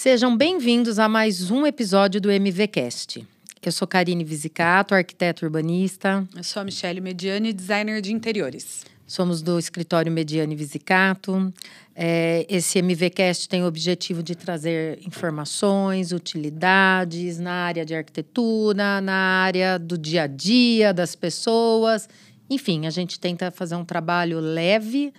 Sejam bem-vindos a mais um episódio do MVCast. Eu sou Karine Visicato, arquiteta urbanista. Eu sou a Michele Mediani, designer de interiores. Somos do escritório Mediani Visicato. Esse MVCast tem o objetivo de trazer informações, utilidades na área de arquitetura, na área do dia a dia das pessoas. Enfim, a gente tenta fazer um trabalho leve,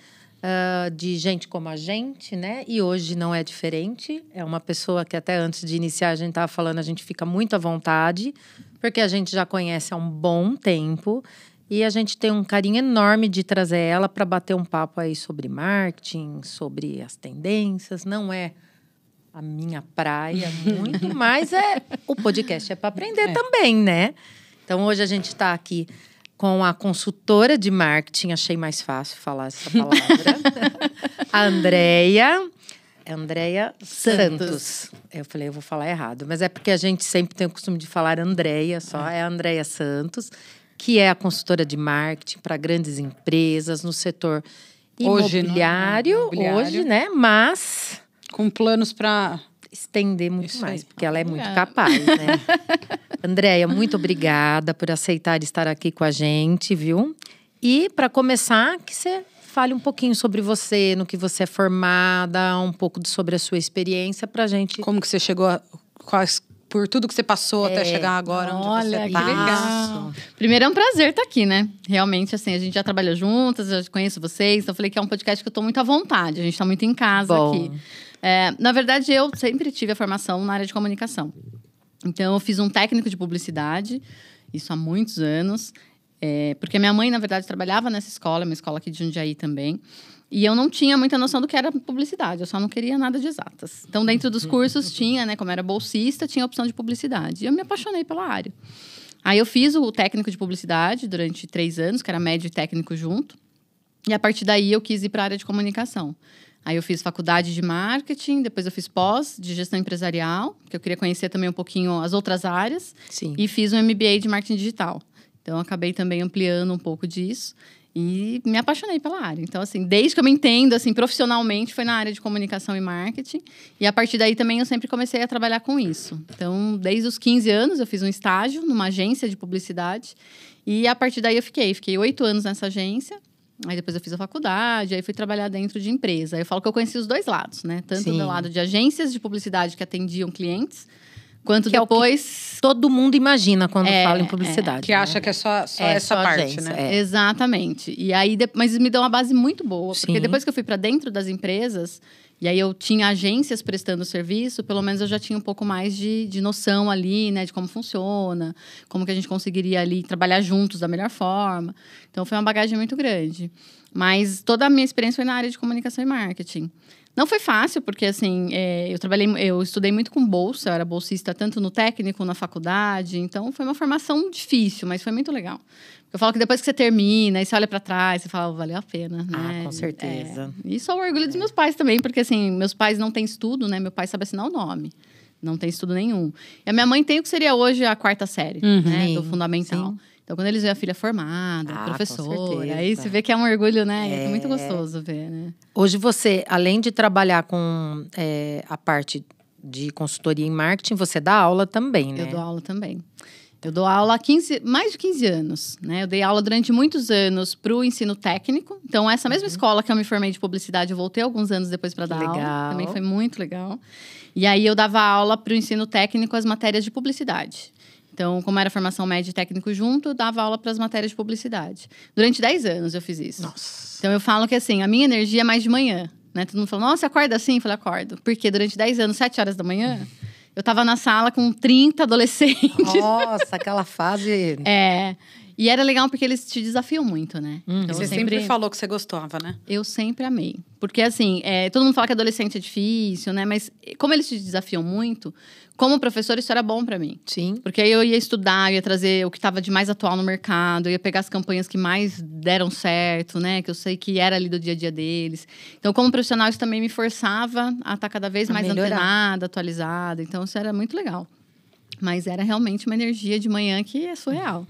de gente como a gente, né? E hoje não é diferente. É uma pessoa que até antes de iniciar a gente estava falando, a gente fica muito à vontade, porque a gente já conhece há um bom tempo e a gente tem um carinho enorme de trazer ela para bater um papo aí sobre marketing, sobre as tendências. Não é a minha praia muito, mas o podcast é para aprender também, né? Então hoje a gente está aqui com a consultora de marketing, achei mais fácil falar essa palavra, a Andréia Santos. Eu falei, eu vou falar errado, mas é porque a gente sempre tem o costume de falar Andréia, é a Andréia Santos, que é a consultora de marketing para grandes empresas no setor imobiliário, hoje, né? Mas com planos para estender muito mais, porque ela é muito capaz, né? Andréia, muito obrigada por aceitar estar aqui com a gente, viu? E para começar, que você fale um pouquinho sobre você, no que você é formada, um pouco sobre a sua experiência pra gente. Como que você chegou por tudo que você passou até chegar agora onde você tá. Que legal. Primeiro, é um prazer estar aqui, né? Realmente, assim, a gente já trabalhou juntas, já conheço vocês. Então, eu falei que é um podcast que eu tô muito à vontade. A gente tá muito em casa aqui. Na verdade, eu sempre tive a formação na área de comunicação. Então, eu fiz um técnico de publicidade, isso há muitos anos. Porque minha mãe, na verdade, trabalhava nessa escola, uma escola aqui de Jundiaí também. E eu não tinha muita noção do que era publicidade, eu só não queria nada de exatas. Então, dentro dos cursos tinha, né, como era bolsista, tinha a opção de publicidade. E eu me apaixonei pela área. Aí eu fiz o técnico de publicidade durante 3 anos, que era médio e técnico junto. E a partir daí eu quis ir para a área de comunicação. Aí eu fiz faculdade de marketing, depois eu fiz pós de gestão empresarial, que eu queria conhecer também um pouquinho as outras áreas. Sim. E fiz um MBA de marketing digital. Então, eu acabei também ampliando um pouco disso. E me apaixonei pela área. Então, assim, desde que eu me entendo, assim, profissionalmente, foi na área de comunicação e marketing. E a partir daí também eu sempre comecei a trabalhar com isso. Então, desde os 15 anos, eu fiz um estágio numa agência de publicidade. E a partir daí eu fiquei 8 anos nessa agência. Aí depois eu fiz a faculdade, aí fui trabalhar dentro de empresa. Aí eu falo que eu conheci os dois lados, né? Tanto do lado de agências de publicidade que atendiam clientes, quanto que depois... É o que todo mundo imagina quando fala em publicidade. Que acha que é só essa parte, agência, né? Exatamente. E aí, mas me deu uma base muito boa. Porque depois que eu fui para dentro das empresas, e aí eu tinha agências prestando serviço, pelo menos eu já tinha um pouco mais de noção ali, né? De como funciona, como que a gente conseguiria ali trabalhar juntos da melhor forma. Então, foi uma bagagem muito grande. Mas toda a minha experiência foi na área de comunicação e marketing. Não foi fácil, porque assim, eu estudei muito com bolsa, eu era bolsista tanto no técnico, na faculdade, então foi uma formação difícil, mas foi muito legal. Eu falo que depois que você termina e você olha pra trás, você fala, valeu a pena, né? Com certeza. E sou orgulho dos meus pais também, porque assim, meus pais não têm estudo, né? Meu pai sabe assinar o nome, não tem estudo nenhum. E a minha mãe tem o que seria hoje a 4ª série, né? Do fundamental. Sim. Então, quando eles veem a filha formada, professora, aí você vê que é um orgulho, né? É muito gostoso ver, né? Hoje você, além de trabalhar com a parte de consultoria em marketing, você dá aula também, né? Eu dou aula também. Eu dou aula há mais de 15 anos, né? Eu dei aula durante muitos anos para o ensino técnico. Então, essa mesma escola que eu me formei de publicidade, eu voltei alguns anos depois para dar aula. Também foi muito legal. E aí, eu dava aula para o ensino técnico, as matérias de publicidade. Então, como era formação média e técnico junto, eu dava aula para as matérias de publicidade. Durante 10 anos eu fiz isso. Nossa. Então, eu falo que assim, a minha energia é mais de manhã. Né? Todo mundo fala, nossa, você acorda assim? Eu falei, acordo. Porque durante 10 anos, 7 horas da manhã, eu estava na sala com 30 adolescentes. Nossa, aquela fase... E era legal porque eles te desafiam muito, né? Então, você sempre falou que você gostava, né? Eu sempre amei. Porque, assim, todo mundo fala que adolescente é difícil, né? Mas como eles te desafiam muito, como professor, isso era bom pra mim. Sim. Porque aí eu ia estudar, eu ia trazer o que estava de mais atual no mercado, eu ia pegar as campanhas que mais deram certo, né? Que eu sei que era ali do dia a dia deles. Então, como profissional, isso também me forçava a estar cada vez mais antenada, atualizada. Então, isso era muito legal. Mas era realmente uma energia de manhã que é surreal.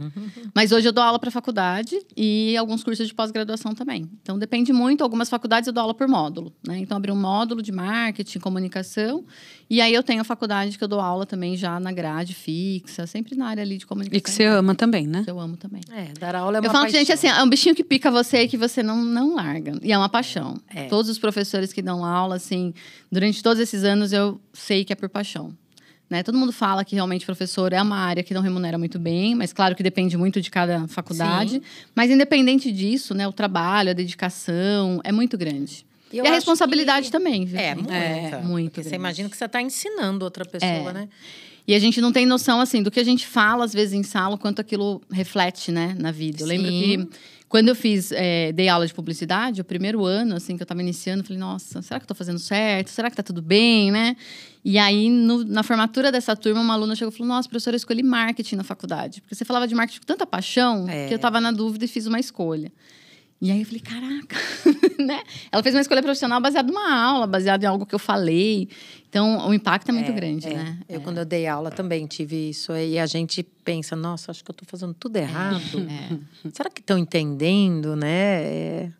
Mas hoje eu dou aula para faculdade e alguns cursos de pós-graduação também. Então, depende muito. Algumas faculdades eu dou aula por módulo, né? Então, abri um módulo de marketing, comunicação. E aí, eu tenho a faculdade que eu dou aula também já na grade fixa. Sempre na área ali de comunicação. E que você ama também, né? Que eu amo também. Dar aula é uma Eu falo paixão. que, gente, assim, é um bichinho que pica você e que você não larga. E é uma paixão. É. Todos os professores que dão aula, assim, durante todos esses anos, eu sei que é por paixão. Né? Todo mundo fala que realmente professor é uma área que não remunera muito bem, mas claro que depende muito de cada faculdade. Sim. Mas independente disso, né, o trabalho, a dedicação é muito grande. E a responsabilidade também, viu? Muito. Porque você imagina que você está ensinando outra pessoa, né? E a gente não tem noção, assim, do que a gente fala, às vezes, em sala, o quanto aquilo reflete, né, na vida. Eu lembro que, quando eu dei aula de publicidade, o primeiro ano, assim, que eu estava iniciando, eu falei, nossa, será que eu estou fazendo certo? Será que está tudo bem, né? E aí, na formatura dessa turma, uma aluna chegou e falou, nossa, professora, eu escolhi marketing na faculdade. Porque você falava de marketing com tanta paixão, que eu estava na dúvida e fiz uma escolha. E aí eu falei, caraca, né? Ela fez uma escolha profissional baseada numa aula, baseada em algo que eu falei. Então, o impacto é muito grande, né? Quando eu dei aula, também tive isso. E a gente pensa, nossa, acho que eu estou fazendo tudo errado. Será que estão entendendo, né?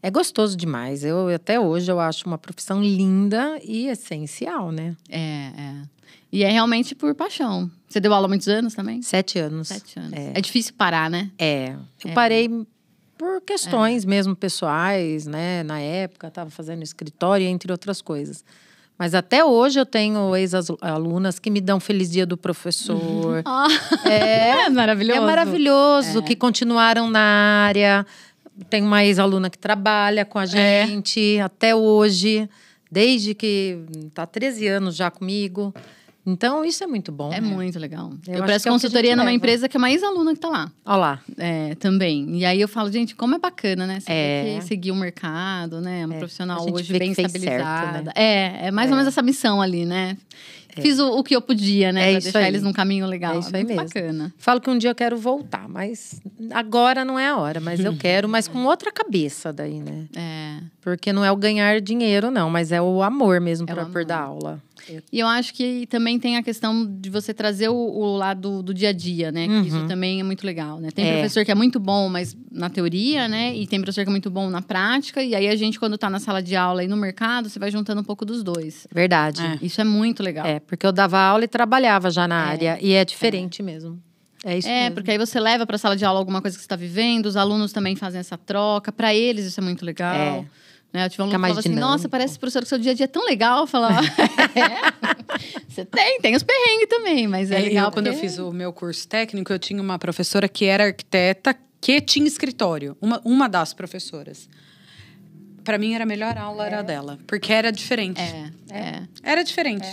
É gostoso demais. Até hoje, eu acho uma profissão linda e essencial, né? E é realmente por paixão. Você deu aula há muitos anos também? 7 anos. 7 anos. É difícil parar, né? Eu parei por questões mesmo pessoais, né? Na época, estava fazendo escritório, entre outras coisas. Mas até hoje eu tenho ex-alunas que me dão feliz dia do professor. É maravilhoso. É maravilhoso, que continuaram na área. Tem uma ex-aluna que trabalha com a gente até hoje, desde que está há 13 anos já comigo. Então, isso é muito bom. É muito legal. Eu presto consultoria numa empresa que é uma ex-aluna que está lá. Olha lá. Também. E aí eu falo, gente, como é bacana, né? Você tem que seguir o mercado, né? Uma profissional hoje bem estabilizada. Certo, né? É mais ou menos essa missão ali, né? Fiz o que eu podia, né? Pra deixar eles num caminho legal. É isso aí mesmo. Bacana. Falo que um dia eu quero voltar, mas agora não é a hora. Mas eu quero, mas com outra cabeça daí, né? Porque não é o ganhar dinheiro, não. Mas é o amor mesmo por dar aula. E eu acho que também tem a questão de você trazer o lado do dia a dia, né? Que isso também é muito legal, né? Tem professor que é muito bom, mas na teoria, né? E tem professor que é muito bom na prática. E aí a gente, quando tá na sala de aula e no mercado, você vai juntando um pouco dos dois. Verdade. Isso é muito legal. Porque eu dava aula e trabalhava já na área. E é diferente mesmo. É isso mesmo. Porque aí você leva para a sala de aula alguma coisa que você está vivendo. Os alunos também fazem essa troca. Para eles, isso é muito legal. Né? Eu tive um aluno que falava assim, nossa, parece, professor, que seu dia a dia é tão legal. Eu falava, você tem os perrengues também, mas é legal. Quando eu fiz o meu curso técnico, eu tinha uma professora que era arquiteta, que tinha escritório. Uma das professoras. Para mim, era a melhor aula, era dela. Porque era diferente. Era diferente.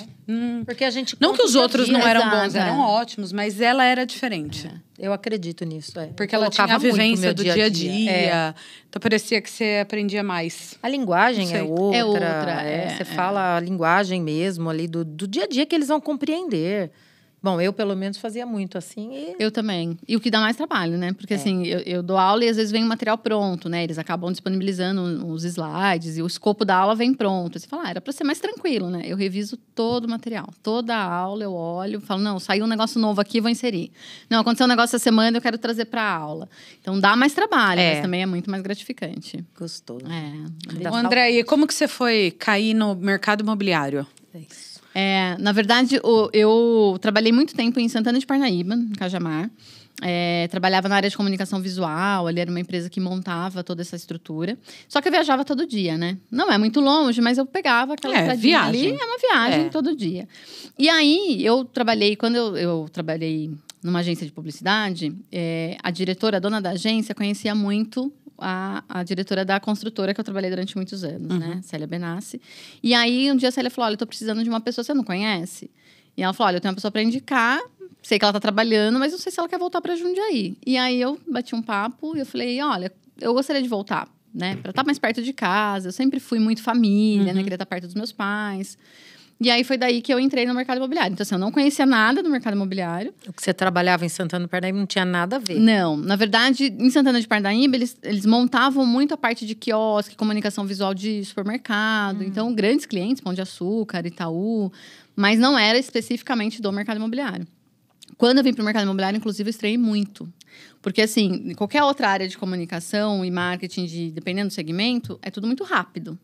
Porque a gente... Não que os outros não eram bons, eram ótimos, mas ela era diferente. Eu acredito nisso, Porque ela tinha a vivência do dia a dia. Então, parecia que você aprendia mais. A linguagem é outra. Você fala a linguagem mesmo ali do dia a dia que eles vão compreender. Bom, eu pelo menos fazia muito assim. Eu também. E o que dá mais trabalho, né? Porque assim, eu dou aula e às vezes vem o material pronto, né? Eles acabam disponibilizando os slides e o escopo da aula vem pronto. Você fala, era pra ser mais tranquilo, né? Eu reviso todo o material. Toda a aula eu olho, falo, não, saiu um negócio novo aqui, vou inserir. Não, aconteceu um negócio essa semana, eu quero trazer pra aula. Então dá mais trabalho, mas também é muito mais gratificante. Gostoso. André, e como que você foi cair no mercado imobiliário? É isso. Na verdade, eu trabalhei muito tempo em Santana de Parnaíba, em Cajamar. Trabalhava na área de comunicação visual, ali era uma empresa que montava toda essa estrutura. Só que eu viajava todo dia, né? Não é muito longe, mas eu pegava aquela estradinha ali, é uma viagem todo dia. E aí, quando eu trabalhei numa agência de publicidade, a diretora, a dona da agência, conhecia muito a diretora da construtora que eu trabalhei durante muitos anos, né? Célia Benassi. E aí, um dia a Célia falou, olha, eu tô precisando de uma pessoa, você não conhece? E ela falou, olha, eu tenho uma pessoa para indicar, sei que ela tá trabalhando, mas não sei se ela quer voltar para Jundiaí. E aí, eu bati um papo e eu falei, olha, eu gostaria de voltar, né? Para estar mais perto de casa. Eu sempre fui muito família, né? Queria estar perto dos meus pais. E aí, foi daí que eu entrei no mercado imobiliário. Então, assim, eu não conhecia nada do mercado imobiliário. O que você trabalhava em Santana de Parnaíba não tinha nada a ver. Não. Na verdade, em Santana de Parnaíba, eles montavam muito a parte de quiosque, comunicação visual de supermercado. Então, grandes clientes, Pão de Açúcar, Itaú. Mas não era especificamente do mercado imobiliário. Quando eu vim para o mercado imobiliário, inclusive, eu estranhei muito. Porque, assim, em qualquer outra área de comunicação e marketing, dependendo do segmento, é tudo muito rápido.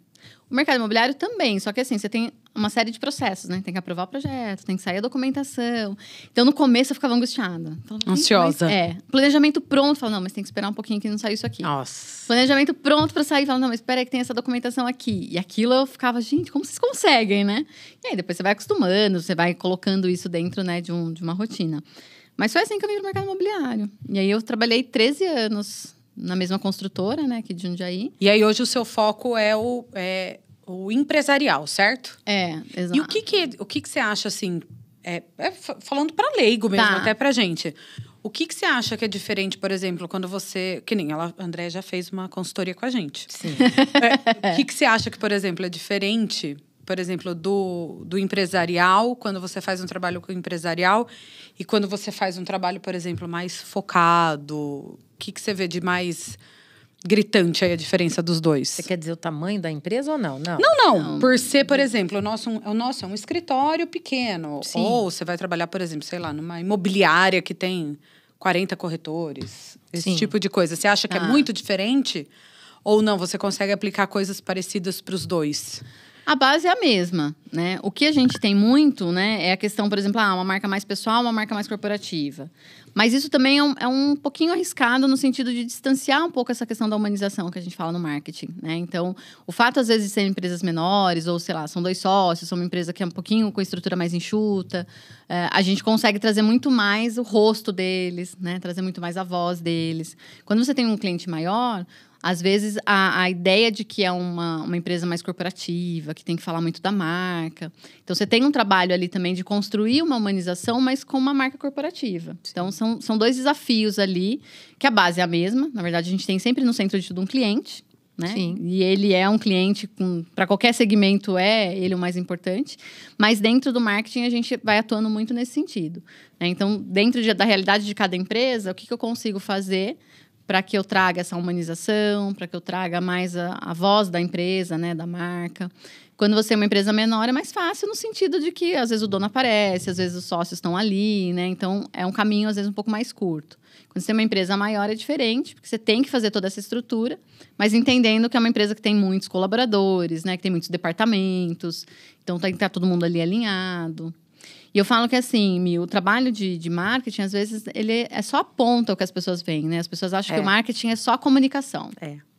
O mercado imobiliário também, só que assim, você tem uma série de processos, né? Tem que aprovar o projeto, tem que sair a documentação. Então, no começo, eu ficava angustiada. Falava, ansiosa. Planejamento pronto. Falava, não, mas tem que esperar um pouquinho que não saiu isso aqui. Nossa. Planejamento pronto para sair. Falava, não, mas espera aí que tem essa documentação aqui. E aquilo eu ficava, gente, como vocês conseguem, né? E aí, depois você vai acostumando, você vai colocando isso dentro, né, de uma rotina. Mas foi assim que eu vim pro mercado imobiliário. E aí, eu trabalhei 13 anos na mesma construtora, né, aqui de Jundiaí. E aí, hoje, o seu foco é o empresarial, certo? Exato. E o que você acha, assim, falando para leigo mesmo, até pra gente. O que você acha que é diferente, por exemplo, quando você... Que nem a André já fez uma consultoria com a gente. Sim. O que você acha que, por exemplo, é diferente, por exemplo, do empresarial, quando você faz um trabalho com o empresarial e quando você faz um trabalho, por exemplo, mais focado? O que você vê de mais gritante aí a diferença dos dois? Você quer dizer o tamanho da empresa ou não? Não. Por ser, por exemplo, o nosso é um escritório pequeno. Sim. Ou você vai trabalhar, por exemplo, sei lá, numa imobiliária que tem 40 corretores. Esse tipo de coisa. Você acha que é muito diferente? Ou não, você consegue aplicar coisas parecidas para os dois? A base é a mesma, né? O que a gente tem muito, né, é a questão, por exemplo, uma marca mais pessoal, uma marca mais corporativa. Mas isso também é um pouquinho arriscado no sentido de distanciar um pouco essa questão da humanização que a gente fala no marketing, né? Então, o fato, às vezes, de serem empresas menores, ou, sei lá, são 2 sócios, são uma empresa que é um pouquinho com estrutura mais enxuta, a gente consegue trazer muito mais o rosto deles, né? Trazer muito mais a voz deles. Quando você tem um cliente maior... Às vezes, a ideia de que é uma empresa mais corporativa, que tem que falar muito da marca. Então, você tem um trabalho ali também de construir uma humanização, mas com uma marca corporativa. Sim. Então, são 2 desafios ali, que a base é a mesma. Na verdade, a gente tem sempre no centro de tudo um cliente, né? Sim. E ele é um cliente, para qualquer segmento, ele o mais importante. Mas dentro do marketing, a gente vai atuando muito nesse sentido, né? Então, dentro da realidade de cada empresa, o que eu consigo fazer para que eu traga essa humanização, para que eu traga mais a voz da empresa, né, da marca. Quando você é uma empresa menor, é mais fácil no sentido de que, às vezes, o dono aparece, às vezes, os sócios estão ali, né? Então, é um caminho, às vezes, um pouco mais curto. Quando você é uma empresa maior, é diferente, porque você tem que fazer toda essa estrutura, mas entendendo que é uma empresa que tem muitos colaboradores, né, que tem muitos departamentos, então tem que estar todo mundo ali alinhado. E eu falo que, assim, o trabalho de marketing, às vezes, ele é só a ponta o que as pessoas veem, né? As pessoas acham que o marketing é só a comunicação.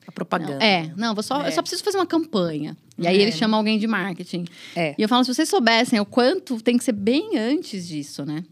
A propaganda. Eu só preciso fazer uma campanha. E aí, eles chamam alguém de marketing. E eu falo, se vocês soubessem o quanto tem que ser bem antes disso, né?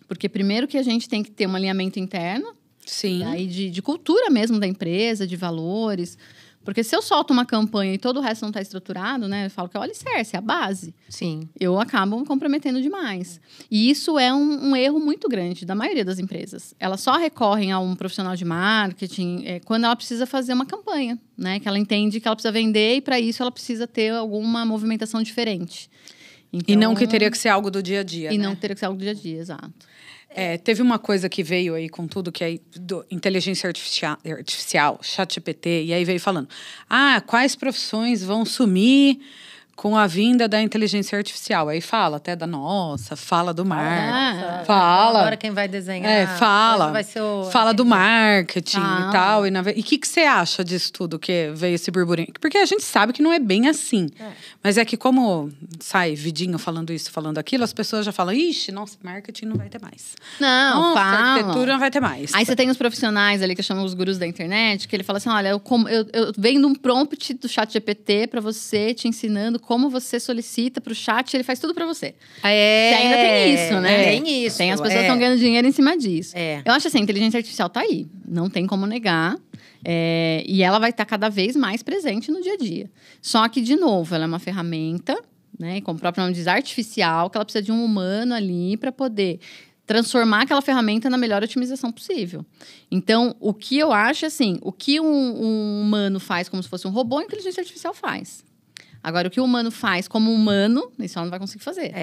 Porque, primeiro, que a gente tem que ter um alinhamento interno. Sim. Aí de cultura mesmo da empresa, de valores. Porque se eu solto uma campanha e todo o resto não está estruturado, né? Eu falo que é o alicerce, é a base. Sim. Eu acabo me comprometendo demais. E isso é um erro muito grande da maioria das empresas. Elas só recorrem a um profissional de marketing quando ela precisa fazer uma campanha, né? Que ela entende que ela precisa vender e, para isso, ela precisa ter alguma movimentação diferente. Então, e não que teria que ser algo do dia a dia, E né? não teria que ser algo do dia a dia, exato. Teve uma coisa que veio aí com tudo, que é do inteligência artificial, ChatGPT, e aí veio falando, quais profissões vão sumir com a vinda da inteligência artificial? Aí fala até da nossa, fala do marketing. Fala. Agora quem vai desenhar. Fala. Vai ser fala do marketing e tal. E o que você acha disso tudo que veio esse burburinho? Porque a gente sabe que não é bem assim. Mas é que como sai vidinho falando isso, falando aquilo, as pessoas já falam, ixi, nossa, marketing não vai ter mais. Não, nossa, arquitetura não vai ter mais. Aí você tem os profissionais ali que chamam os gurus da internet, que ele fala assim, olha, eu vendo um prompt do ChatGPT para você, te ensinando como você solicita para o chat, ele faz tudo para você. Você ainda tem isso, né? Tem isso. Tem as pessoas que estão ganhando dinheiro em cima disso. É. Eu acho assim, a inteligência artificial tá aí. Não tem como negar. E ela vai estar cada vez mais presente no dia a dia. Só que, de novo, ela é uma ferramenta, né? Como o próprio nome diz, artificial, que ela precisa de um humano ali para poder transformar aquela ferramenta na melhor otimização possível. Então, o que eu acho, assim, o que um humano faz como se fosse um robô, a inteligência artificial faz. Agora, o que o humano faz como humano, isso ela não vai conseguir fazer.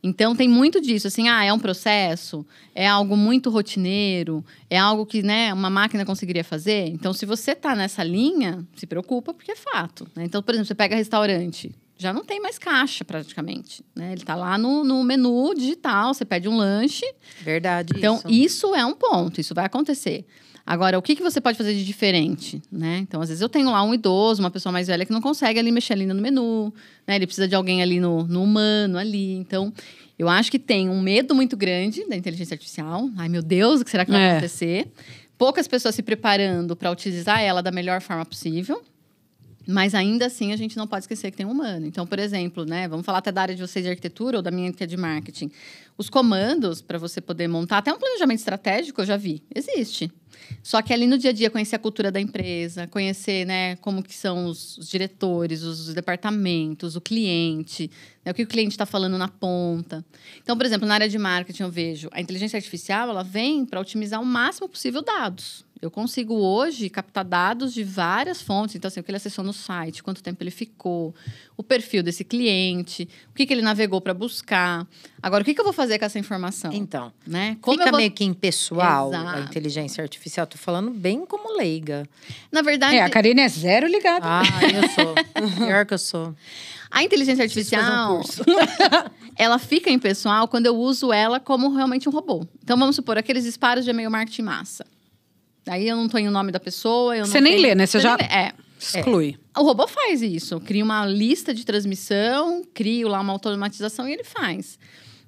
Então, tem muito disso. Assim, é um processo, é algo muito rotineiro, é algo que, né, uma máquina conseguiria fazer. Então, se você está nessa linha, se preocupa, porque é fato, né? Então, por exemplo, você pega restaurante. já não tem mais caixa, praticamente. Né? Ele está lá no menu digital, você pede um lanche. Verdade, então, isso é um ponto, isso vai acontecer. Agora, o que você pode fazer de diferente? Né? Então, às vezes, eu tenho lá um idoso, uma pessoa mais velha que não consegue ali mexer ali no menu. Né? Ele precisa de alguém ali no humano, ali. Então, eu acho que tem um medo muito grande da inteligência artificial. Ai, meu Deus, o que será que vai acontecer? Poucas pessoas se preparando para utilizar ela da melhor forma possível. Mas ainda assim, a gente não pode esquecer que tem um humano. Então, por exemplo, né, vamos falar até da área de vocês de arquitetura ou da minha que é de marketing. Os comandos para você poder montar, até um planejamento estratégico, eu já vi. Existe. Só que ali no dia a dia, conhecer a cultura da empresa, conhecer, né, como que são os diretores, os departamentos, o cliente, né, o que o cliente está falando na ponta. Então, por exemplo, na área de marketing, eu vejo a inteligência artificial, ela vem para otimizar o máximo possível dados. Eu consigo hoje captar dados de várias fontes. Então, assim, o que ele acessou no site, quanto tempo ele ficou, o perfil desse cliente, o que ele navegou para buscar. Agora, o que eu vou fazer com essa informação? Então, né? Fica meio que impessoal a inteligência artificial. Estou falando bem como leiga. Na verdade... a Karine é zero ligada. Eu sou. Pior que eu sou. A inteligência artificial, ela fica impessoal quando eu uso ela como realmente um robô. Então, vamos supor, aqueles disparos de e-mail marketing massa. Aí eu não tenho o nome da pessoa. Você nem lê, né? Você já exclui. O robô faz isso. Cria uma lista de transmissão, crio lá uma automatização e ele faz.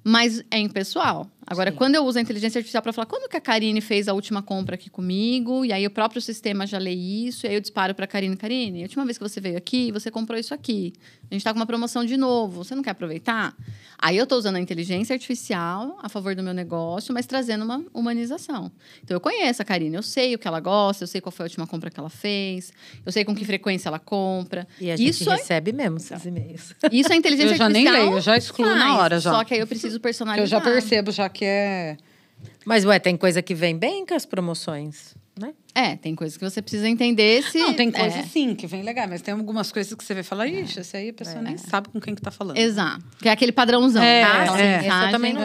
Mas é impessoal. Agora, quando eu uso a inteligência artificial para falar quando que a Karine fez a última compra aqui comigo, e aí o próprio sistema já lê isso, e aí eu disparo para a Karine. Karine, a última vez que você veio aqui, você comprou isso aqui. A gente está com uma promoção de novo. Você não quer aproveitar? Aí eu estou usando a inteligência artificial a favor do meu negócio, mas trazendo uma humanização. Então, eu conheço a Karine, eu sei o que ela gosta, eu sei qual foi a última compra que ela fez, eu sei com que frequência ela compra. E a gente recebe mesmo esses e-mails. Isso é inteligência artificial. Eu já nem leio, eu já excluo na hora já. Só que aí eu preciso personalizar. Eu já percebo já que é... Mas, tem coisa que vem bem com as promoções, né? Tem coisas que você precisa entender se... Não, tem coisas sim que vem legal, mas tem algumas coisas que você vai falar, ixi, esse aí a pessoa nem sabe com quem que tá falando. Exato. Que é aquele padrãozão. Esse eu também não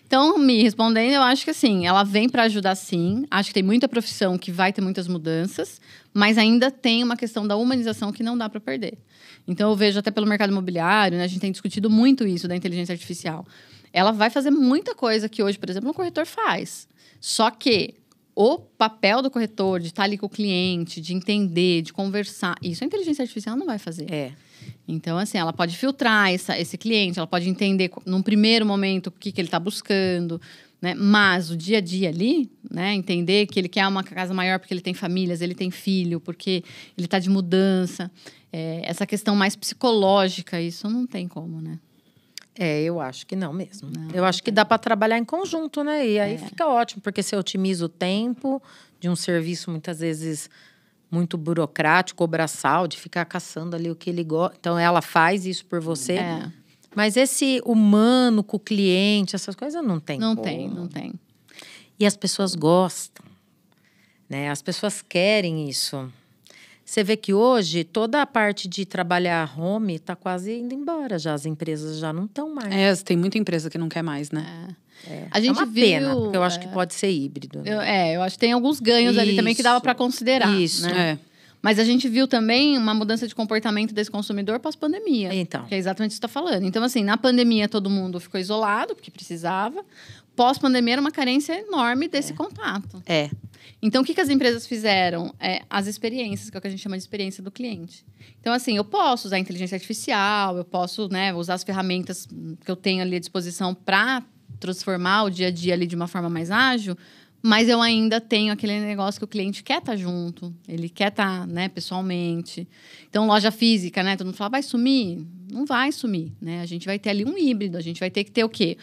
Então, me respondendo, eu acho que assim, ela vem para ajudar sim. Acho que tem muita profissão que vai ter muitas mudanças, mas ainda tem uma questão da humanização que não dá para perder. Então, eu vejo até pelo mercado imobiliário, né, a gente tem discutido muito isso da inteligência artificial. Ela vai fazer muita coisa que hoje, por exemplo, um corretor faz. Só que o papel do corretor de estar ali com o cliente, de entender, de conversar, isso a inteligência artificial não vai fazer. Então, assim, ela pode filtrar esse cliente, ela pode entender, num primeiro momento, o que ele está buscando, né? Mas o dia a dia ali, né? Entender que ele quer uma casa maior porque ele tem famílias, ele tem filho, porque ele está de mudança. Essa questão mais psicológica, isso não tem como, né? Eu acho que não mesmo. Eu acho que dá para trabalhar em conjunto, né? E aí fica ótimo, porque você otimiza o tempo de um serviço, muitas vezes, muito burocrático ou braçal, de ficar caçando ali o que ele gosta. Então, ela faz isso por você. Mas esse humano com o cliente, essas coisas, não tem como. Não tem. E as pessoas gostam, né? As pessoas querem isso. Você vê que hoje, toda a parte de trabalhar home está quase indo embora já. As empresas já não estão mais. Tem muita empresa que não quer mais, né? A gente uma pena, porque eu acho que pode ser híbrido. Né? Eu acho que tem alguns ganhos ali também que dava para considerar. Isso, né? Mas a gente viu também uma mudança de comportamento desse consumidor pós-pandemia. Então. Que é exatamente isso que você está falando. Então, assim, na pandemia todo mundo ficou isolado, porque precisava. Pós-pandemia era uma carência enorme desse contato. Então, o que as empresas fizeram? As experiências, que é o que a gente chama de experiência do cliente. Então, assim, eu posso usar a inteligência artificial, eu posso, né, usar as ferramentas que eu tenho ali à disposição para transformar o dia a dia ali de uma forma mais ágil, mas eu ainda tenho aquele negócio que o cliente quer estar junto, ele quer estar, né, pessoalmente. Então, loja física, né, todo mundo fala, vai sumir? Não vai sumir, né? A gente vai ter ali um híbrido, a gente vai ter que ter o quê?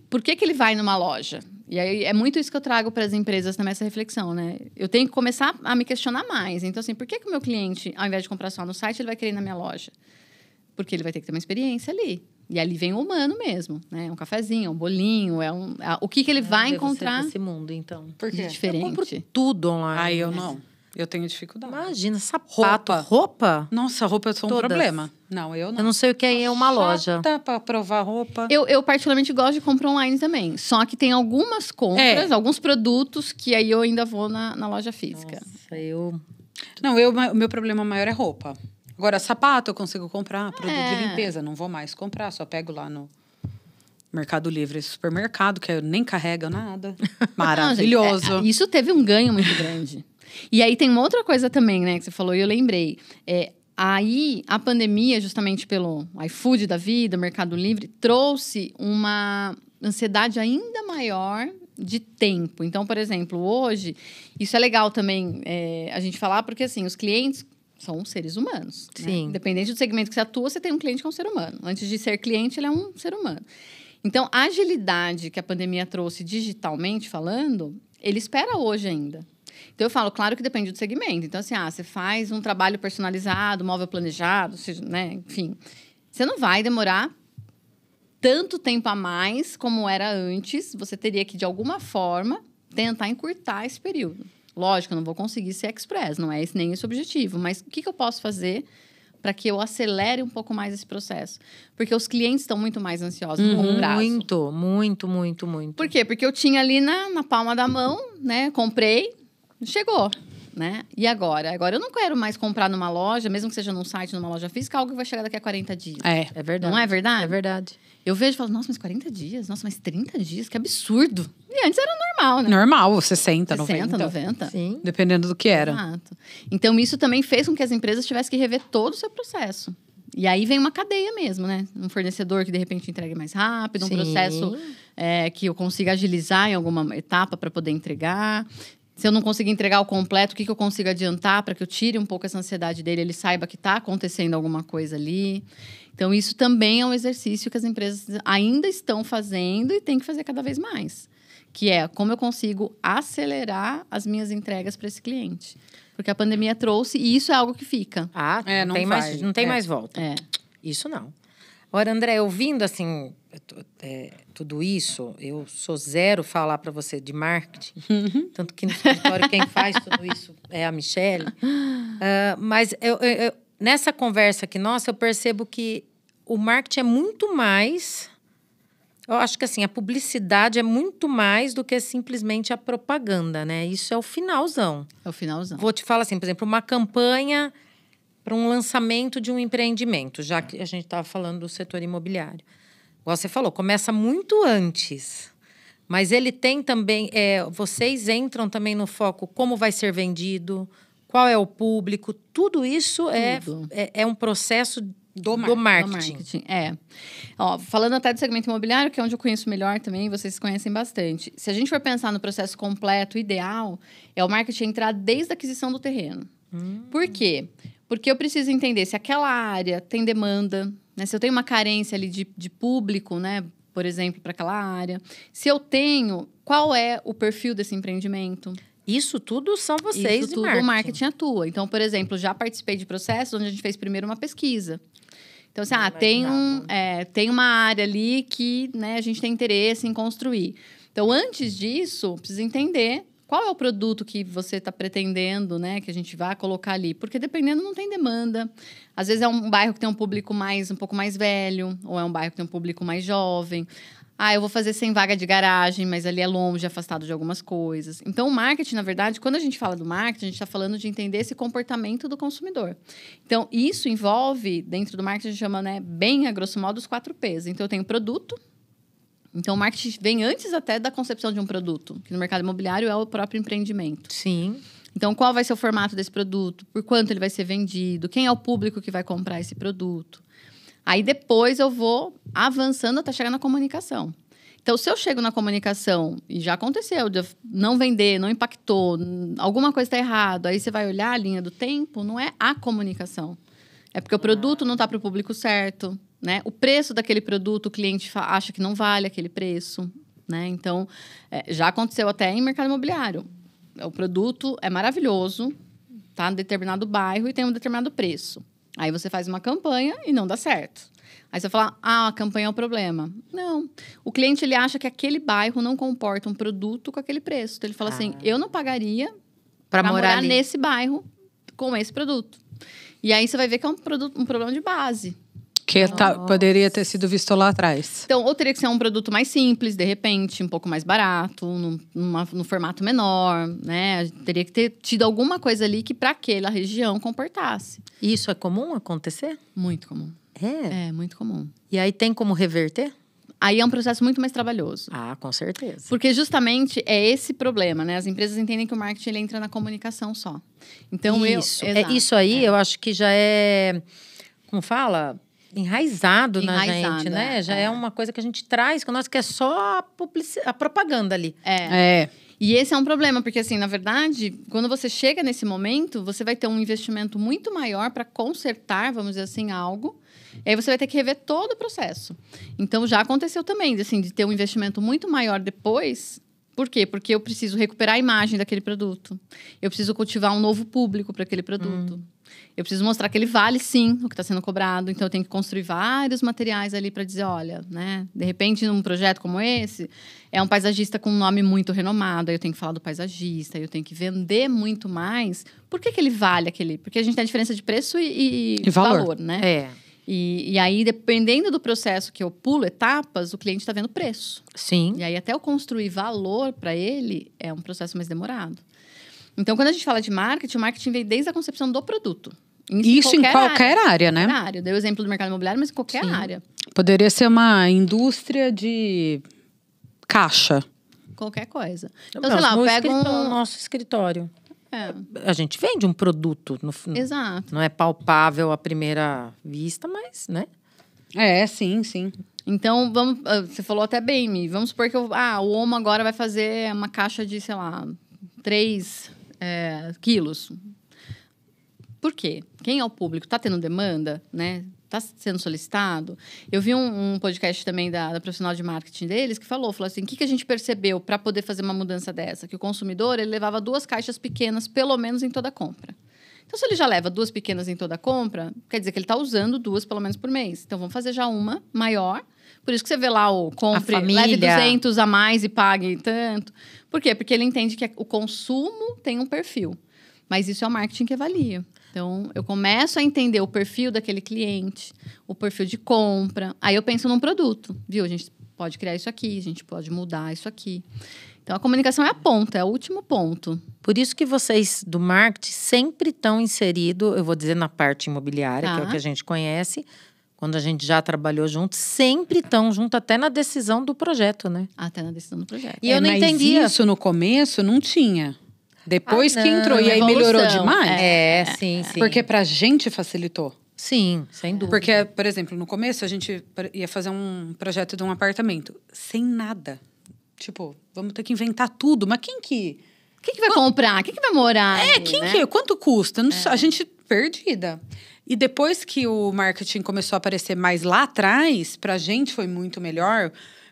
Por que ele vai numa loja? E aí, é muito isso que eu trago para as empresas também, essa reflexão, né? Eu tenho que começar a me questionar mais. Então, assim, por que o meu cliente, ao invés de comprar só no site, ele vai querer ir na minha loja? Porque ele vai ter que ter uma experiência ali. E ali vem o humano mesmo, né? Um cafezinho, um bolinho, o que ele vai encontrar nesse mundo, então. Por quê? de diferente. Eu compro tudo online. Eu não. Eu tenho dificuldade. Imagina, sapato, roupa? Nossa, roupa é só um problema. Não, eu não. Eu não sei o que é uma loja. Para provar roupa. Eu particularmente gosto de comprar online também. Só que tem algumas compras, alguns produtos que aí eu ainda vou na loja física. Nossa, Não, o meu problema maior é roupa. Agora, sapato eu consigo comprar, produto de limpeza, não vou mais comprar, só pego lá no Mercado Livre, supermercado, que nem carrega nada. Maravilhoso. Não, gente, isso teve um ganho muito grande. E aí tem uma outra coisa também, né, que você falou, e eu lembrei. Aí, a pandemia, justamente pelo iFood da vida, Mercado Livre, trouxe uma ansiedade ainda maior de tempo. Então, por exemplo, hoje, isso é legal também a gente falar, porque assim, os clientes são seres humanos. Sim. Né? Independente do segmento que você atua, você tem um cliente que é um ser humano. Antes de ser cliente, ele é um ser humano. Então, a agilidade que a pandemia trouxe digitalmente falando, ele espera hoje ainda. Então, eu falo, claro que depende do segmento. Então, assim, você faz um trabalho personalizado, móvel planejado, né? Enfim, você não vai demorar tanto tempo a mais como era antes. Você teria que, de alguma forma, tentar encurtar esse período. Lógico, eu não vou conseguir ser express, não é esse, nem esse o objetivo. Mas o que eu posso fazer para que eu acelere um pouco mais esse processo? Porque os clientes estão muito mais ansiosos no longo prazo. Muito. Por quê? Porque eu tinha ali na palma da mão, né? Comprei, chegou, né? E agora? Agora eu não quero mais comprar numa loja, mesmo que seja num site, numa loja física, algo que vai chegar daqui a 40 dias. É verdade. Não é verdade? É verdade. Eu vejo e falo, nossa, mas 40 dias? Nossa, mas 30 dias? Que absurdo. E antes era normal, né? Normal, 60, 90. Sim. Dependendo do que era. Exato. Então, isso também fez com que as empresas tivessem que rever todo o seu processo. E aí vem uma cadeia mesmo, né? Um fornecedor que, de repente, entregue mais rápido, um processo que eu consiga agilizar em alguma etapa para poder entregar. Se eu não conseguir entregar o completo, o que eu consigo adiantar para que eu tire um pouco essa ansiedade dele, ele saiba que está acontecendo alguma coisa ali. Então, isso também é um exercício que as empresas ainda estão fazendo e tem que fazer cada vez mais. Que é como eu consigo acelerar as minhas entregas para esse cliente. Porque a pandemia trouxe, e isso é algo que fica. Não tem mais volta. Isso não. Agora, André, ouvindo assim, tudo isso, eu sou zero falar para você de marketing. Tanto que no escritório quem faz tudo isso é a Michele. Mas nessa conversa aqui nossa, eu percebo que o marketing é muito mais... Eu acho que assim, a publicidade é muito mais do que simplesmente a propaganda, né? Isso é o finalzão. É o finalzão. Vou te falar assim, por exemplo, uma campanha para um lançamento de um empreendimento, já que a gente estava falando do setor imobiliário. Igual você falou, começa muito antes. Mas ele tem também... vocês entram também no foco como vai ser vendido, qual é o público. Tudo isso é um processo do marketing. Ó, falando até do segmento imobiliário, que é onde eu conheço melhor também, vocês conhecem bastante. Se a gente for pensar no processo completo, ideal, é o marketing entrar desde a aquisição do terreno. Por quê? Porque eu preciso entender se aquela área tem demanda, né? Se eu tenho uma carência ali de público, né? Por exemplo, para aquela área. Se eu tenho, qual é o perfil desse empreendimento? Isso tudo são vocês Isso tudo o marketing atua. Então, por exemplo, já participei de processos onde a gente fez primeiro uma pesquisa. Então, assim, tem uma área ali que, né, a gente tem interesse em construir. Então, antes disso, precisa entender qual é o produto que você está pretendendo, né, que a gente vai colocar ali. Porque dependendo, não tem demanda. Às vezes é um bairro que tem um público um pouco mais velho, ou é um bairro que tem um público mais jovem. Eu vou fazer sem vaga de garagem, mas ali é longe, afastado de algumas coisas. Então, o marketing, na verdade, quando a gente fala do marketing, a gente está falando de entender esse comportamento do consumidor. Então, isso envolve, dentro do marketing, a gente chama, né, bem a grosso modo, os 4 P's. Então, eu tenho produto. Então, o marketing vem antes até da concepção de um produto, que no mercado imobiliário é o próprio empreendimento. Sim. Então, qual vai ser o formato desse produto? Por quanto ele vai ser vendido? Quem é o público que vai comprar esse produto? Aí, depois, eu vou avançando até chegar na comunicação. Então, se eu chego na comunicação, e já aconteceu, de não vender, não impactou, alguma coisa está errado, aí você vai olhar a linha do tempo, não é a comunicação. É porque o produto não está para o público certo, né? O preço daquele produto, o cliente acha que não vale aquele preço, né? Então, já aconteceu até em mercado imobiliário. O produto é maravilhoso, está em determinado bairro e tem um determinado preço. Aí você faz uma campanha e não dá certo. Aí você fala, a campanha é o problema. Não. O cliente, ele acha que aquele bairro não comporta um produto com aquele preço. Então, ele fala assim, eu não pagaria para morar nesse bairro com esse produto. E aí você vai ver que é um problema de base. Que poderia ter sido visto lá atrás. Então, ou teria que ser um produto mais simples, de repente, um pouco mais barato, no formato menor, né? Teria que ter tido alguma coisa ali que para aquela região comportasse. Isso é comum acontecer? Muito comum. É? É, muito comum. E aí tem como reverter? Aí é um processo muito mais trabalhoso. Ah, com certeza. Porque justamente é esse problema, né? As empresas entendem que o marketing ele entra na comunicação só. Então, isso aí eu acho que já é, como fala, enraizado na gente, né? Já é uma coisa que a gente traz, que nós quer só a propaganda ali. E esse é um problema, porque assim, na verdade, quando você chega nesse momento, você vai ter um investimento muito maior para consertar, vamos dizer assim, algo. E aí você vai ter que rever todo o processo. Então, já aconteceu também, assim, de ter um investimento muito maior depois. Por quê? Porque eu preciso recuperar a imagem daquele produto. Eu preciso cultivar um novo público para aquele produto. Eu preciso mostrar que ele vale, sim, o que está sendo cobrado. Então, eu tenho que construir vários materiais ali para dizer, olha, né? De repente, num projeto como esse, é um paisagista com um nome muito renomado. Aí eu tenho que falar do paisagista, aí eu tenho que vender muito mais. Por que ele vale aquele? Porque a gente tem a diferença de preço e valor, né? E aí, dependendo do processo que eu pulo etapas, o cliente está vendo preço. Sim. E aí, até eu construir valor para ele, é um processo mais demorado. Então, quando a gente fala de marketing, o marketing vem desde a concepção do produto. Isso em qualquer área, né? Eu dei o exemplo do mercado imobiliário, mas em qualquer área. Poderia ser uma indústria de caixa. Qualquer coisa. Então, sei lá, eu pego o nosso escritório. A gente vende um produto. Exato. Não é palpável à primeira vista, mas, né? Sim. Então, você falou até bem, Mi. Vamos supor que o Omo agora vai fazer uma caixa de, sei lá, 3 quilos. Por quê? Quem é o público? Está tendo demanda, né? Está sendo solicitado? Eu vi um podcast também da profissional de marketing deles que falou assim, o que a gente percebeu para poder fazer uma mudança dessa? Que o consumidor, ele levava 2 caixas pequenas, pelo menos, em toda compra. Então, se ele já leva 2 pequenas em toda compra, quer dizer que ele está usando 2, pelo menos, por mês. Então, vamos fazer já uma maior. Por isso que você vê lá o compre, leve 200 a mais e pague tanto. Por quê? Porque ele entende que o consumo tem um perfil. Mas isso é o marketing que avalia. Então, eu começo a entender o perfil daquele cliente, o perfil de compra. Aí eu penso num produto, viu? A gente pode criar isso aqui, a gente pode mudar isso aqui. Então, a comunicação é a ponta, é o último ponto. Por isso que vocês do marketing sempre estão inseridos, eu vou dizer, na parte imobiliária, que é o que a gente conhece, quando a gente já trabalhou junto, sempre estão junto até na decisão do projeto, né? Até na decisão do projeto. E eu não entendia. Isso no começo não tinha. Depois que entrou e aí melhorou demais. Sim. Porque pra gente facilitou. Sim, sem dúvida. Porque, por exemplo, no começo a gente ia fazer um projeto de um apartamento sem nada. Tipo, vamos ter que inventar tudo. Mas quem que vai comprar? Quem que vai morar? Quanto custa? A gente perdida. E depois que o marketing começou a aparecer mais lá atrás, pra gente foi muito melhor,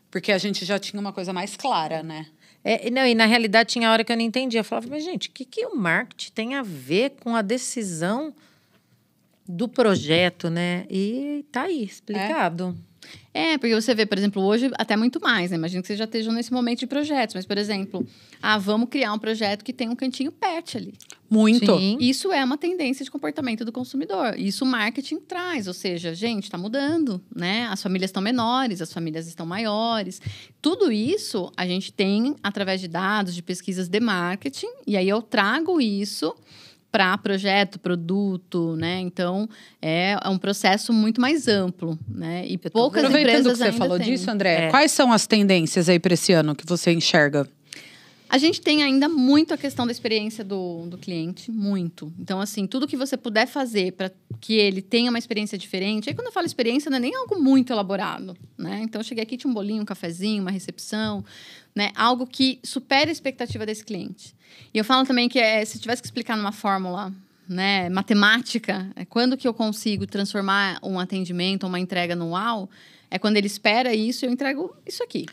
porque a gente já tinha uma coisa mais clara, né? E na realidade tinha hora que eu não entendia. Eu falava, mas gente, o que o marketing tem a ver com a decisão do projeto, né? E tá aí, explicado. Porque você vê, por exemplo, hoje até muito mais, né? Imagino que vocês já estejam nesse momento de projetos. Mas, por exemplo, vamos criar um projeto que tem um cantinho pet ali. Muito. Sim. Isso é uma tendência de comportamento do consumidor. Isso o marketing traz. Ou seja, gente, está mudando, né? As famílias estão menores, as famílias estão maiores. Tudo isso a gente tem através de dados, de pesquisas de marketing. E aí eu trago isso para projeto, produto, né? Então, é um processo muito mais amplo, né? E poucas empresas aproveitando que você ainda falou têm. disso, André, quais são as tendências aí para esse ano que você enxerga? A gente tem ainda muito a questão da experiência do cliente, muito. Então, assim, tudo que você puder fazer para que ele tenha uma experiência diferente. Aí, quando eu falo experiência, não é nem algo muito elaborado, né? Então, eu cheguei aqui, tinha um bolinho, um cafezinho, uma recepção, né? Algo que supere a expectativa desse cliente. E eu falo também que se tivesse que explicar numa fórmula, né, matemática, quando que eu consigo transformar um atendimento, uma entrega no UAU, é quando ele espera isso, eu entrego isso aqui.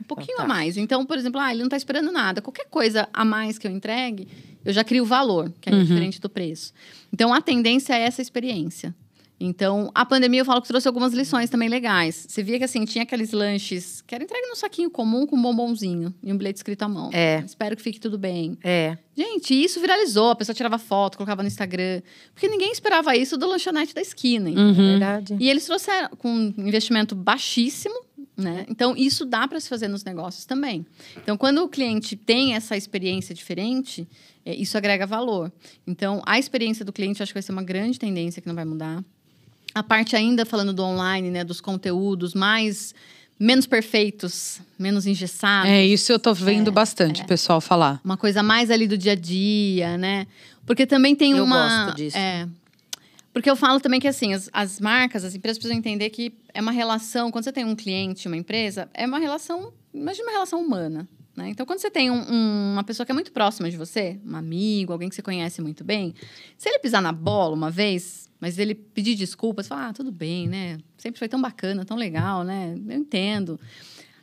Um pouquinho a mais. Então, por exemplo, ele não está esperando nada. Qualquer coisa a mais que eu entregue, eu já crio o valor, que é diferente do preço. Então, a tendência é essa experiência. Então, a pandemia, eu falo que trouxe algumas lições também legais. Você via que, assim, tinha aqueles lanches que era entregue num saquinho comum com um bombonzinho e um bilhete escrito à mão. Espero que fique tudo bem. Gente, isso viralizou. A pessoa tirava foto, colocava no Instagram. Porque ninguém esperava isso do lanchonete da esquina. Verdade. E eles trouxeram com um investimento baixíssimo, né? Então, isso dá para se fazer nos negócios também. Então, quando o cliente tem essa experiência diferente, isso agrega valor. Então, a experiência do cliente, eu acho que vai ser uma grande tendência que não vai mudar. A parte ainda, falando do online, né? Dos conteúdos menos perfeitos, menos engessados. Isso eu tô vendo bastante o pessoal falar. Uma coisa mais ali do dia a dia, né? Porque também tem eu gosto disso. Porque eu falo também que, assim, as marcas, as empresas precisam entender que é uma relação... Quando você tem um cliente, uma empresa, é uma relação... Imagina uma relação humana, né? Então, quando você tem uma pessoa que é muito próxima de você, um amigo, alguém que você conhece muito bem, se ele pisar na bola uma vez... Mas ele pedir desculpas, falar, tudo bem, né? Sempre foi tão bacana, tão legal, né? Eu entendo.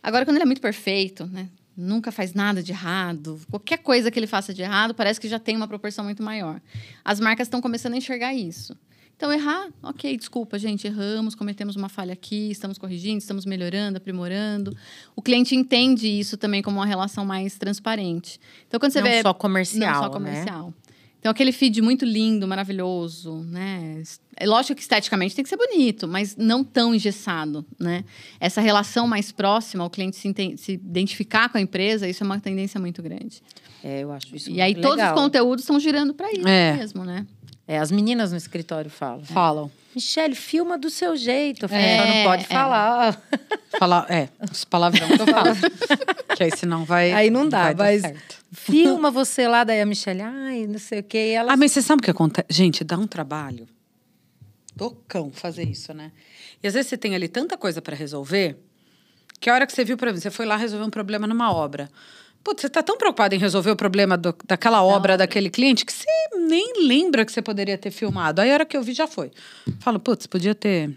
Agora, quando ele é muito perfeito, né? Nunca faz nada de errado. Qualquer coisa que ele faça de errado, parece que já tem uma proporção muito maior. As marcas estão começando a enxergar isso. Então, errar, ok, desculpa, gente, erramos, cometemos uma falha aqui, estamos corrigindo, estamos melhorando, aprimorando. O cliente entende isso também como uma relação mais transparente. Então, quando você vê... Não só comercial, né? Então, aquele feed muito lindo, maravilhoso, né? É lógico que esteticamente tem que ser bonito, mas não tão engessado, né? Essa relação mais próxima, o cliente se identificar com a empresa, isso é uma tendência muito grande. Eu acho isso muito legal. E aí, todos os conteúdos estão girando para isso mesmo, né? As meninas no escritório falam. Michele, filma do seu jeito. Só não pode falar. Os palavrão que eu falo. Que aí senão vai... Aí não dá, mas... Certo. Filma você lá, daí a Michele, não sei o quê. Ela... mas você sabe o que acontece? Gente, dá um trabalho do cão fazer isso, né? E às vezes você tem ali tanta coisa para resolver, que a hora que você viu, por exemplo, você foi lá resolver um problema numa obra. Putz, você tá tão preocupado em resolver o problema daquela obra, daquele cliente, que você nem lembra que você poderia ter filmado. Aí a hora que eu vi, já foi. Falo, putz, podia ter...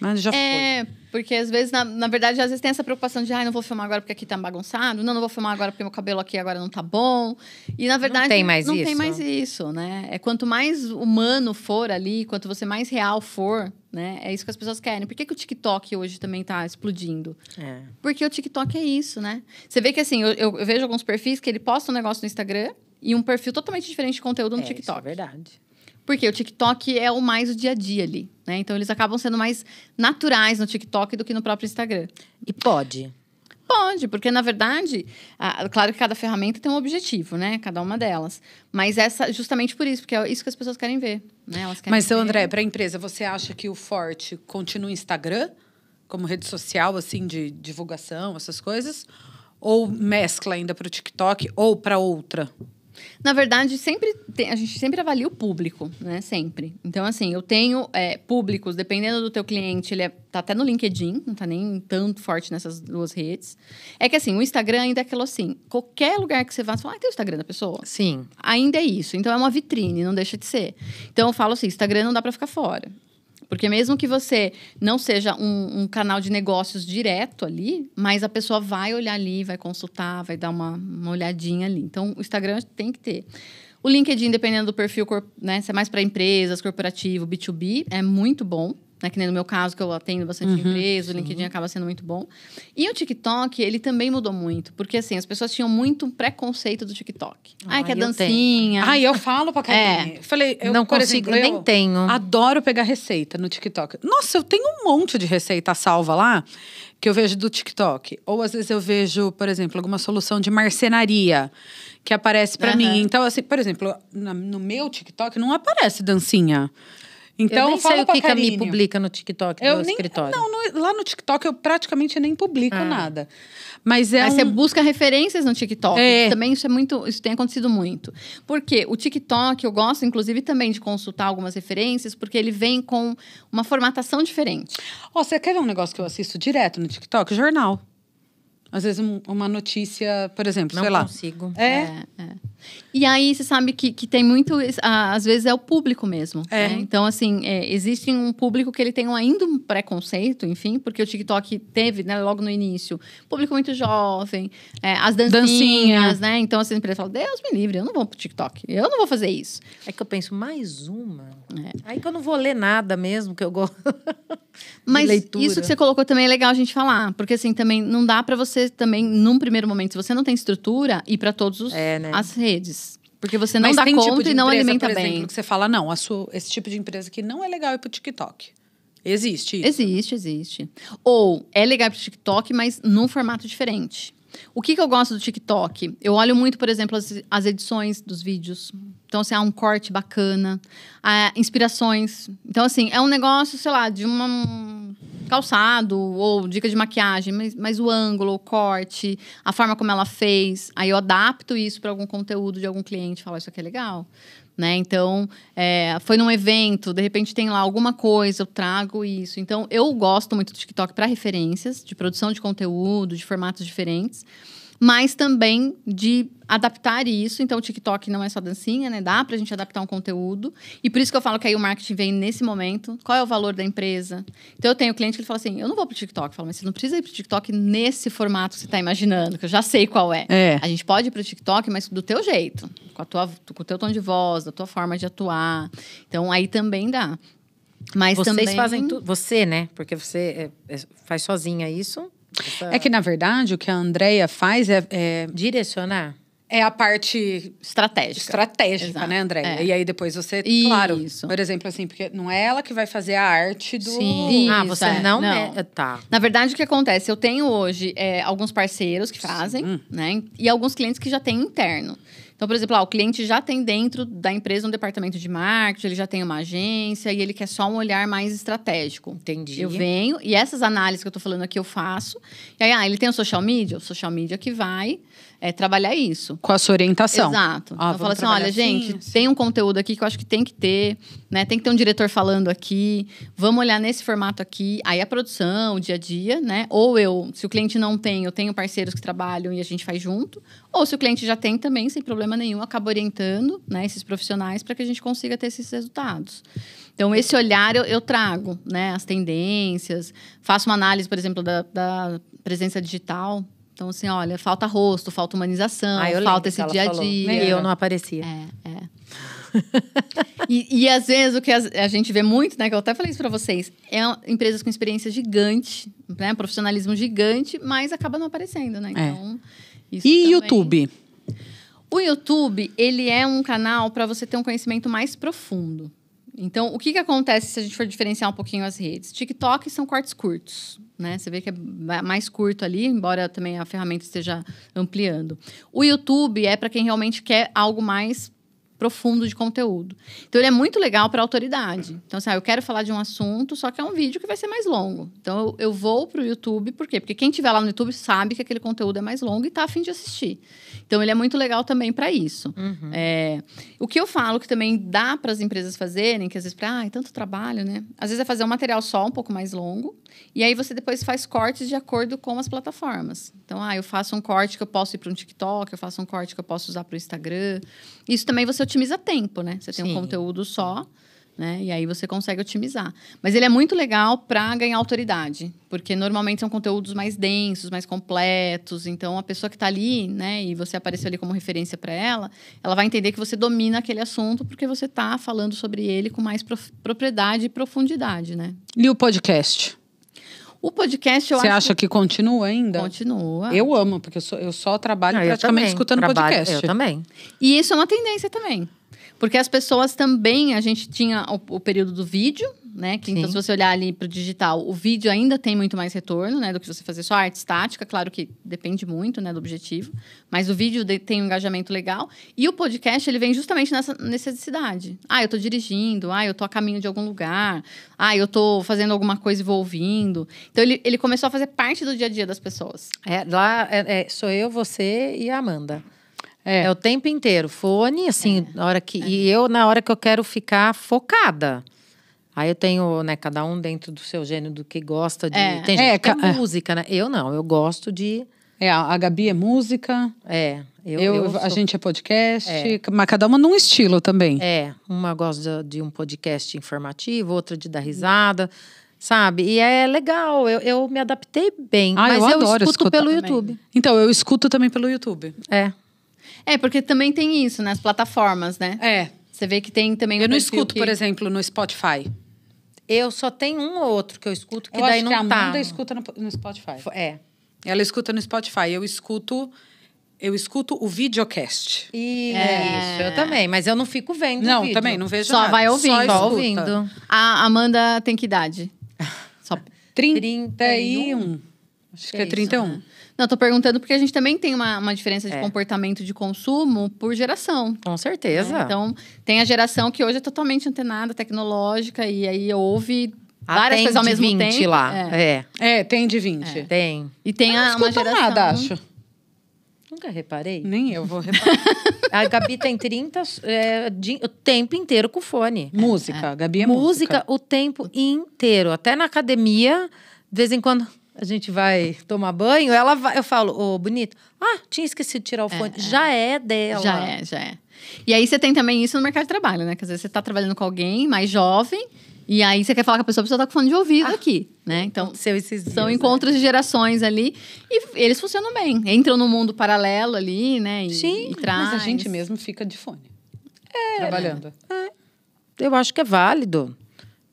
Mas já foi. Porque às vezes, na verdade, às vezes tem essa preocupação de não vou filmar agora porque aqui tá bagunçado, não vou filmar agora porque meu cabelo aqui agora não tá bom. E na verdade, não tem mais isso, né? Quanto mais humano for ali, quanto você mais real for, né? É isso que as pessoas querem. Por que o TikTok hoje também tá explodindo? Porque o TikTok é isso, né? Você vê que assim, eu vejo alguns perfis que ele posta um negócio no Instagram e um perfil totalmente diferente de conteúdo no TikTok. Isso é verdade. Porque o TikTok é mais o dia a dia ali, né? Então, eles acabam sendo mais naturais no TikTok do que no próprio Instagram. E pode? Pode, porque, na verdade... claro que cada ferramenta tem um objetivo, né? Cada uma delas. Mas justamente por isso, porque é isso que as pessoas querem ver, né? Elas querem ver. André, para a empresa, você acha que o forte continua o Instagram? Como rede social, assim, de divulgação, essas coisas? Ou mescla ainda para o TikTok ou para outra? Na verdade, a gente sempre avalia o público, né? Sempre. Então, assim, eu tenho públicos, dependendo do teu cliente, ele tá até no LinkedIn, não tá nem tanto forte nessas duas redes. É que, assim, o Instagram ainda é aquilo assim, qualquer lugar que você vá, você fala, tem o Instagram da pessoa? Sim. Ainda é isso. Então, é uma vitrine, não deixa de ser. Então, eu falo assim, Instagram não dá para ficar fora. Porque mesmo que você não seja um canal de negócios direto ali, mas a pessoa vai olhar ali, vai consultar, vai dar uma olhadinha ali. Então, o Instagram tem que ter. O LinkedIn, dependendo do perfil, né, se é mais para empresas, corporativo, B2B, é muito bom. Né, que nem no meu caso, que eu atendo bastante empresa, o LinkedIn acaba sendo muito bom. E o TikTok, ele também mudou muito. Porque, assim, as pessoas tinham muito preconceito do TikTok. Que é dancinha. Eu falo pra Karine. Falei, não consigo, eu nem tenho. Adoro pegar receita no TikTok. Nossa, eu tenho um monte de receita salva lá, que eu vejo do TikTok. Ou, às vezes, eu vejo, por exemplo, alguma solução de marcenaria que aparece pra mim. Então, assim, por exemplo, no meu TikTok não aparece dancinha. Então, eu nem sei o que a Mi publica no TikTok do escritório. Lá no TikTok eu praticamente nem publico nada. Mas você busca referências no TikTok. Também isso tem acontecido muito. Porque o TikTok, eu gosto, inclusive, também de consultar algumas referências, porque ele vem com uma formatação diferente. Você quer ver um negócio que eu assisto direto no TikTok? Jornal. Às vezes uma notícia, por exemplo, sei lá. Não consigo. E aí, você sabe que tem muito... Às vezes, é o público mesmo. Né? Então, assim, existe um público que ele tem ainda um preconceito, enfim, porque o TikTok teve, né, logo no início, público muito jovem, as dancinhas, né? Então, assim, a empresa fala, Deus me livre, eu não vou pro TikTok, eu não vou fazer isso. É que eu penso, mais uma? Aí que eu não vou ler nada mesmo, que eu gosto Mas leitura. Isso que você colocou também é legal a gente falar, porque assim, também não dá pra você também, num primeiro momento, se você não tem estrutura, ir pra todas né? as redes. Porque você não Mas dá tem conta tipo de e não empresa, alimenta por bem. exemplo, que você fala, não, esse tipo de empresa aqui não é legal ir pro TikTok. Existe isso? Existe. Ou é legal pro TikTok, mas num formato diferente. O que eu gosto do TikTok? Eu olho muito, por exemplo, as edições dos vídeos. Então, assim, há um corte bacana. Inspirações. Então, assim, é um negócio, sei lá, de um calçado ou dica de maquiagem. Mas o ângulo, o corte, a forma como ela fez. Aí eu adapto isso para algum conteúdo de algum cliente. Falo, isso aqui é legal. Né? Então, foi num evento, de repente tem lá alguma coisa, eu trago isso. Então, eu gosto muito do TikTok para referências, de produção de conteúdo, de formatos diferentes, mas também de adaptar isso. Então, o TikTok não é só dancinha, né? Dá pra gente adaptar um conteúdo. E por isso que eu falo que aí o marketing vem nesse momento. Qual é o valor da empresa? Então, eu tenho cliente que ele fala assim, eu não vou pro TikTok. Eu falo, mas você não precisa ir pro TikTok nesse formato que você tá imaginando, que eu já sei qual é. A gente pode ir pro TikTok, mas do teu jeito. Com o teu tom de voz, da tua forma de atuar. Então, aí também dá. Mas vocês também... fazem tudo. Você, né? Porque você faz sozinha isso. É que, na verdade, o que a Andrea faz é direcionar. É a parte estratégica, Exato. né, Andréia? E aí depois você, Isso. claro, por exemplo, assim, porque não é ela que vai fazer a arte do... Sim. Você não. Tá. Na verdade, o que acontece? Eu tenho hoje alguns parceiros que fazem, né? E alguns clientes que já têm interno. Então, por exemplo, o cliente já tem dentro da empresa um departamento de marketing, ele já tem uma agência e ele quer só um olhar mais estratégico. Entendi. Eu venho e essas análises que eu tô falando aqui eu faço. E aí, ele tem o social media que vai trabalhar isso. Com a sua orientação. Exato. Então, fala assim, olha, gente, tem um conteúdo aqui que eu acho que tem que ter, né? Tem que ter um diretor falando aqui. Vamos olhar nesse formato aqui. Aí a produção, o dia a dia, né? Ou se o cliente não tem, eu tenho parceiros que trabalham e a gente faz junto. Ou se o cliente já tem também, sem problema nenhum, acaba orientando, né, esses profissionais para que a gente consiga ter esses resultados. Então, esse olhar eu trago, né? As tendências. Faço uma análise, por exemplo, da presença digital. Então, assim, olha, falta rosto, falta humanização, falta esse dia a dia. Nem eu não aparecia. E às vezes, o que a gente vê muito, né? Que eu até falei isso pra vocês, empresas com experiência gigante, né? Profissionalismo gigante, mas acaba não aparecendo, né? Então, isso e também... YouTube? O YouTube, ele é um canal para você ter um conhecimento mais profundo. Então, o que acontece se a gente for diferenciar um pouquinho as redes? TikTok são cortes curtos, né? Você vê que é mais curto ali, embora também a ferramenta esteja ampliando. O YouTube é para quem realmente quer algo mais profundo de conteúdo. Então, ele é muito legal para autoridade. Então, assim, eu quero falar de um assunto, só que é um vídeo que vai ser mais longo. Então, eu vou para o YouTube, por quê? Porque quem estiver lá no YouTube sabe que aquele conteúdo é mais longo e está a fim de assistir. Então, ele é muito legal também para isso. O que eu falo que também dá para as empresas fazerem, que às vezes, é tanto trabalho, né? Às vezes é fazer um material só, um pouco mais longo, e aí você depois faz cortes de acordo com as plataformas. Então, eu faço um corte que eu posso ir para um TikTok, eu faço um corte que eu posso usar para o Instagram. Isso também você otimiza tempo, né? Você tem um conteúdo só, né? E aí você consegue otimizar. Mas ele é muito legal para ganhar autoridade, porque normalmente são conteúdos mais densos, mais completos. Então, a pessoa que está ali, né? E você apareceu ali como referência para ela, ela vai entender que você domina aquele assunto porque você está falando sobre ele com mais propriedade e profundidade, né? E o podcast? O podcast, eu acho... Você acha que continua ainda? Continua. Eu amo, porque eu só trabalho praticamente escutando podcast. Eu também. E isso é uma tendência também. Porque as pessoas também... A gente tinha o período do vídeo, né? Que, então, se você olhar ali para o digital, o vídeo ainda tem muito mais retorno, né? Do que você fazer só arte estática. Claro que depende muito, né? Do objetivo. Mas o vídeo tem um engajamento legal. E o podcast, ele vem justamente nessa necessidade. Eu tô dirigindo. Eu tô a caminho de algum lugar. Eu tô fazendo alguma coisa e vou ouvindo. Então, ele começou a fazer parte do dia a dia das pessoas. Lá sou eu, você e a Amanda. É o tempo inteiro. Fone, assim, na hora que... E eu, na hora que eu quero ficar focada. Aí eu tenho, né, cada um dentro do seu gênero, do que gosta de... Tem gente que é música, né? Eu não, eu gosto de A Gabi é música. A gente é podcast. Mas cada uma num estilo também. Uma gosta de um podcast informativo, outra de dar risada, sabe? E é legal, eu me adaptei bem. Mas eu adoro escuto pelo YouTube. Então, eu escuto também pelo YouTube. Porque também tem isso, nas plataformas, né? Você vê que tem também... Eu não escuto, por exemplo, no Spotify. Eu só tenho um ou outro que eu escuto, que eu daí acho não que a tá. Amanda escuta no Spotify. Ela escuta no Spotify. Eu escuto o videocast. Isso, eu também. Mas eu não fico vendo o vídeo. Também, não vejo só nada. Vai ouvindo. Só ouvindo. A Amanda tem que idade? Só 31. Acho que é 31. Isso, Não, tô perguntando porque a gente também tem uma diferença de comportamento de consumo por geração. Com certeza. Então, tem a geração que hoje é totalmente antenada, tecnológica, e aí ouve várias coisas ao mesmo 20 tempo. lá. Tem de 20. Tem. E tem uma geração... nada, acho. Nunca reparei. Nem eu vou reparar. A Gabi tem 30 o tempo inteiro com fone. Música. A Gabi é música. O tempo inteiro. Até na academia, de vez em quando a gente vai tomar banho, eu falo, bonito, tinha esquecido de tirar o fone. Já é dela. Já é. E aí você tem também isso no mercado de trabalho, né? Que às vezes você tá trabalhando com alguém mais jovem, e aí você quer falar com a pessoa tá com fone de ouvido aqui, né? Então, são encontros de gerações ali, e eles funcionam bem. Entram no mundo paralelo ali, né? Sim, e traz. Mas a gente mesmo fica de fone. Trabalhando. Eu acho que é válido.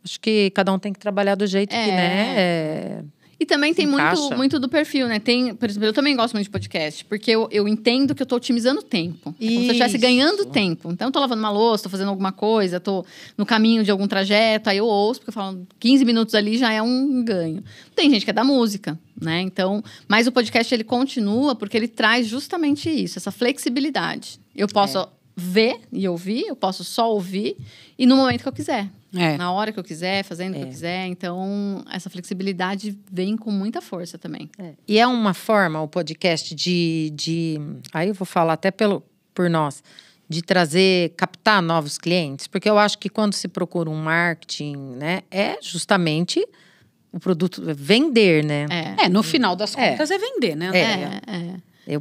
Acho que cada um tem que trabalhar do jeito que, né? E também tem muito do perfil, né? Por exemplo, eu também gosto muito de podcast, porque eu entendo que eu tô otimizando o tempo. É como se eu estivesse ganhando tempo. Então, eu tô lavando uma louça, tô fazendo alguma coisa, tô no caminho de algum trajeto, aí eu ouço, porque eu falo, 15 minutos ali já é um ganho. Tem gente que é da música, né? Então, mas o podcast, ele continua porque ele traz justamente isso, essa flexibilidade. Eu posso ver e ouvir, eu posso só ouvir, e no momento que eu quiser. Na hora que eu quiser, fazendo o que eu quiser. Então, essa flexibilidade vem com muita força também. E é uma forma, o podcast, aí eu vou falar até por nós, de captar novos clientes. Porque eu acho que quando se procura um marketing, né, é justamente o produto, vender, né? No final das contas é vender, né?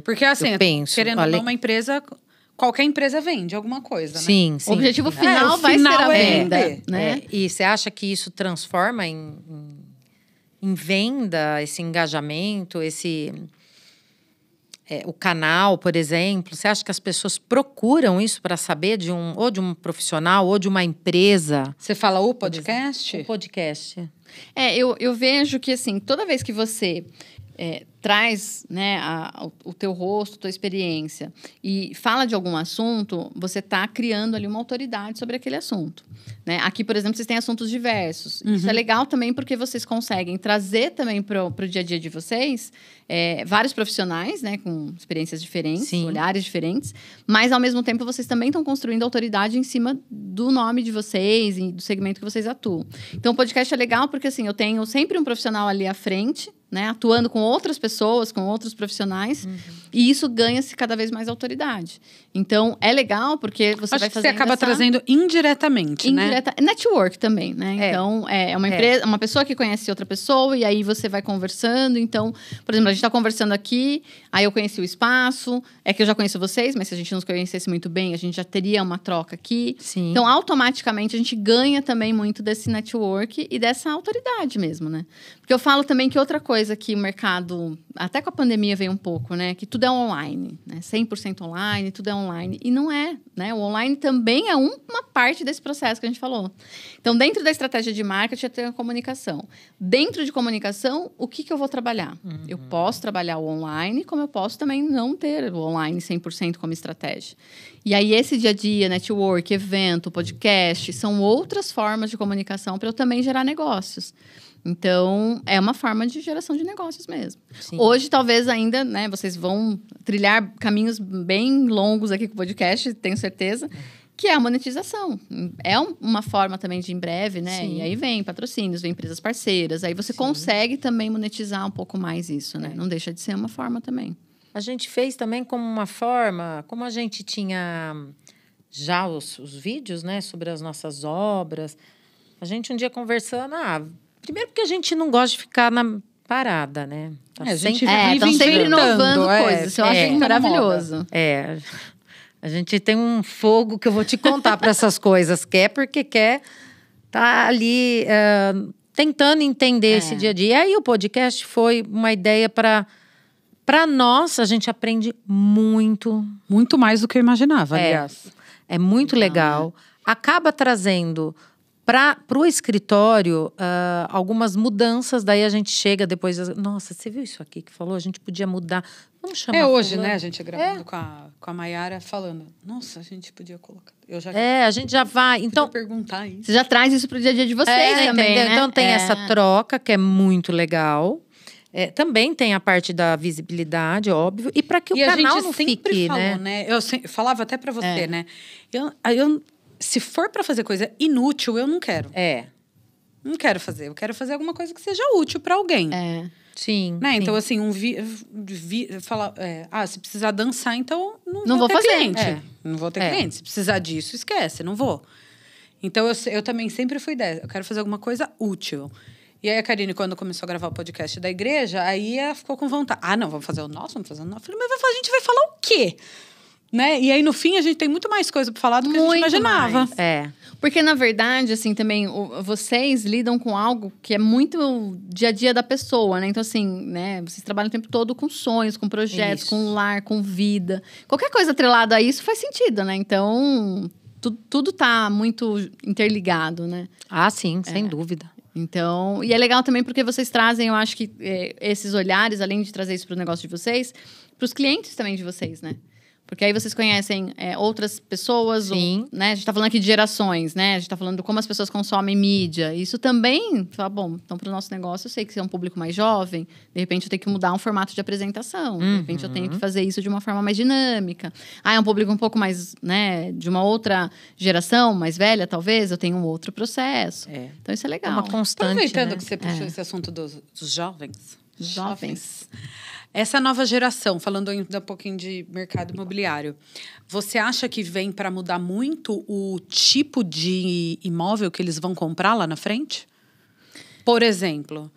Porque assim, eu penso, querendo ou não, uma empresa... Qualquer empresa vende alguma coisa, né? Sim. O objetivo final vai ser a venda, né? E você acha que isso transforma em venda, esse engajamento, o canal, por exemplo? Você acha que as pessoas procuram isso para saber ou de um profissional ou de uma empresa? Você fala o podcast? O podcast. Eu vejo que, assim, toda vez que você... traz, né, o teu rosto, a tua experiência e fala de algum assunto, você está criando ali uma autoridade sobre aquele assunto. Né? Aqui, por exemplo, vocês têm assuntos diversos. Isso é legal também porque vocês conseguem trazer também para o dia a dia de vocês vários profissionais, né, com experiências diferentes, olhares diferentes, mas, ao mesmo tempo, vocês também estão construindo autoridade em cima do nome de vocês e do segmento que vocês atuam. Então, o podcast é legal porque, assim, eu tenho sempre um profissional ali à frente, né, atuando com outras pessoas, com outros profissionais, e isso ganha-se cada vez mais autoridade. Então, é legal porque você vai fazendo... Você acaba trazendo indiretamente, né? Network também, né? Então, é uma empresa, uma pessoa que conhece outra pessoa, e aí você vai conversando. Então, por exemplo, a gente está conversando aqui, aí eu conheci o espaço, que eu já conheço vocês, mas se a gente não se conhecesse muito bem, a gente já teria uma troca aqui. Sim. Então, automaticamente, a gente ganha também muito desse network e dessa autoridade mesmo, né? Porque eu falo também que outra coisa que o mercado, até com a pandemia veio um pouco, né? Que tudo é online, né? 100% online, tudo é online. E não é, né? O online também é uma parte desse processo que a gente falou. Então, dentro da estratégia de marketing, tem a comunicação. Dentro de comunicação, o que eu vou trabalhar? Eu posso trabalhar o online, como eu posso também não ter o online 100% como estratégia. E aí, esse dia a dia, network, evento, podcast, são outras formas de comunicação para eu também gerar negócios. Então, é uma forma de geração de negócios mesmo. Sim. Hoje, talvez ainda, né, vocês vão trilhar caminhos bem longos aqui com o podcast, tenho certeza, que é a monetização. É uma forma também de, em breve, né? Sim. E aí vem patrocínios, vem empresas parceiras. Aí você consegue também monetizar um pouco mais isso, né? Não deixa de ser uma forma também. A gente fez também como uma forma, como a gente tinha já os vídeos, né, sobre as nossas obras. A gente um dia conversando, primeiro porque a gente não gosta de ficar parada, né? Tá A gente sempre... Estão sempre inovando coisas. Isso eu acho maravilhoso. A gente tem um fogo que eu vou te contar para essas coisas. Porque quer tá ali tentando entender esse dia a dia. E aí o podcast foi uma ideia para nós, a gente aprende muito. Muito mais do que eu imaginava, aliás. É muito legal. Acaba trazendo para o escritório algumas mudanças. Daí a gente chega depois... Nossa, você viu isso aqui que falou? A gente podia mudar. Vamos chamar hoje, fulano. né? A gente gravando com a Mayara falando. Nossa, a gente podia colocar... a gente já vai. Então, perguntar isso. Você já traz isso pro dia a dia de vocês também, né? Então tem essa troca que é muito legal. Também tem a parte da visibilidade, óbvio. E para que o canal não fique, falou, né? Eu falava até para você, né? Se for para fazer coisa inútil, eu não quero. Não quero fazer. Eu quero fazer alguma coisa que seja útil para alguém. Sim. Né? Sim. Então, assim, falar... se precisar dançar, então não vou ter fazer. cliente. Não vou ter cliente. Se precisar disso, esquece. Não vou. Então, eu também sempre fui dessa. Eu quero fazer alguma coisa útil. E aí, a Karine, quando começou a gravar o podcast da igreja, aí ela ficou com vontade. Não, vamos fazer o nosso? Vamos fazer o nosso? Eu falei, mas a gente vai falar o quê? Né? E aí, no fim, a gente tem muito mais coisa para falar do que a gente imaginava. Porque, na verdade, assim, também, vocês lidam com algo que é muito dia a dia da pessoa, né? Então, assim, né? Vocês trabalham o tempo todo com sonhos, com projetos, com lar, com vida. Qualquer coisa atrelada a isso faz sentido, né? Então, tudo tá muito interligado, né? Sim, sem dúvida. Então, e é legal também porque vocês trazem, eu acho que esses olhares, além de trazer isso para o negócio de vocês, para os clientes também de vocês, né? Porque aí vocês conhecem outras pessoas, né? A gente tá falando aqui de gerações, né? A gente tá falando de como as pessoas consomem mídia. Isso também, então para o nosso negócio, eu sei que você é um público mais jovem, de repente eu tenho que mudar um formato de apresentação, de repente eu tenho que fazer isso de uma forma mais dinâmica. É um público um pouco mais, né, de uma outra geração, mais velha, talvez, eu tenho um outro processo. Então isso é legal. É uma constante, aproveitando, né? que você puxou esse assunto dos jovens. Jovens. Essa nova geração, falando ainda um pouquinho de mercado imobiliário, você acha que vem para mudar muito o tipo de imóvel que eles vão comprar lá na frente? Por exemplo,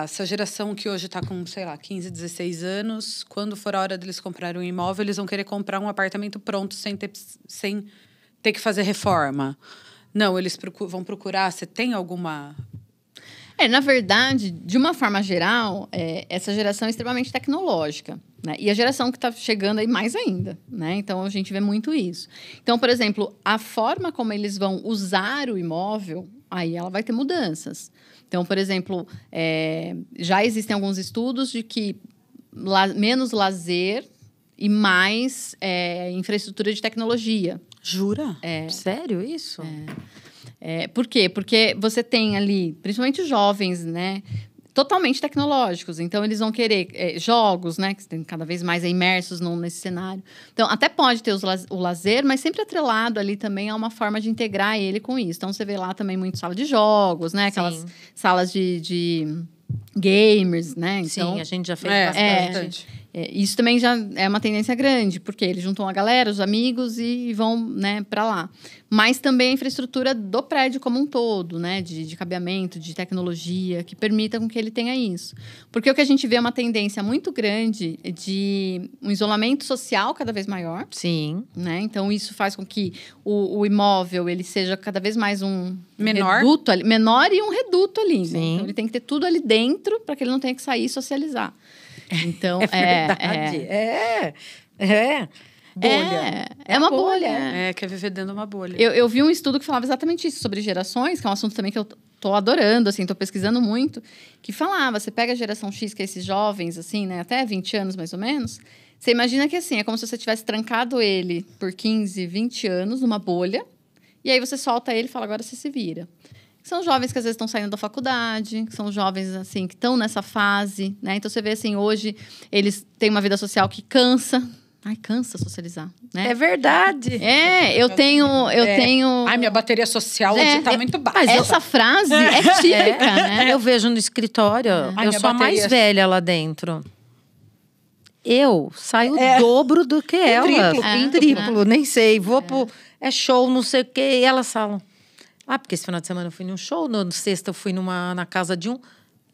essa geração que hoje está com, 15, 16 anos, quando for a hora deles comprarem um imóvel, eles vão querer comprar um apartamento pronto sem ter que fazer reforma. Não, eles vão procurar, você tem alguma... Na verdade, de uma forma geral, essa geração é extremamente tecnológica, né? E a geração que está chegando aí mais ainda, né? Então, a gente vê muito isso. Então, por exemplo, a forma como eles vão usar o imóvel, aí ela vai ter mudanças. Então, por exemplo, já existem alguns estudos de que menos lazer e mais infraestrutura de tecnologia. Jura? Sério isso? Por quê? Porque você tem ali, principalmente os jovens, né? Totalmente tecnológicos. Então, eles vão querer jogos, né? Que estão cada vez mais imersos nesse cenário. Então, até pode ter o lazer, mas sempre atrelado ali também a uma forma de integrar ele com isso. Então, você vê lá também muito sala de jogos, né? Aquelas salas de gamers, né? Então, sim, a gente já fez bastante. Isso também já é uma tendência grande, porque eles juntam a galera, os amigos e vão, né, para lá. Mas também a infraestrutura do prédio como um todo, né, de cabeamento, de tecnologia, que permita com que ele tenha isso. Porque o que a gente vê é uma tendência muito grande de um isolamento social cada vez maior. Sim. Né? Então, isso faz com que o imóvel ele seja cada vez mais um reduto ali, menor e um reduto ali. Sim. Né? Então, ele tem que ter tudo ali dentro para que ele não tenha que sair e socializar. Então, verdade. Bolha. É uma bolha. Quer viver dentro de uma bolha. Eu vi um estudo que falava exatamente isso, sobre gerações, que é um assunto também que eu tô adorando, assim, tô pesquisando muito, que falava, você pega a geração X, que é esses jovens, assim, né, até 20 anos mais ou menos, você imagina que, assim, é como se você tivesse trancado ele por 15, 20 anos numa bolha, e aí você solta ele e fala, agora você se vira. São jovens que às vezes estão saindo da faculdade, são jovens assim que estão nessa fase, né? Então você vê assim, hoje eles têm uma vida social que cansa. Cansa socializar, né? É verdade. Eu tenho. Minha bateria social hoje tá muito baixa. Essa frase é típica, né? Eu vejo no escritório, eu sou a mais velha lá dentro. Eu saio o dobro do que elas. Triplo, nem sei. Vou pro... show, não sei o quê. E elas falam... porque esse final de semana eu fui num show, no sexta eu fui na casa de um...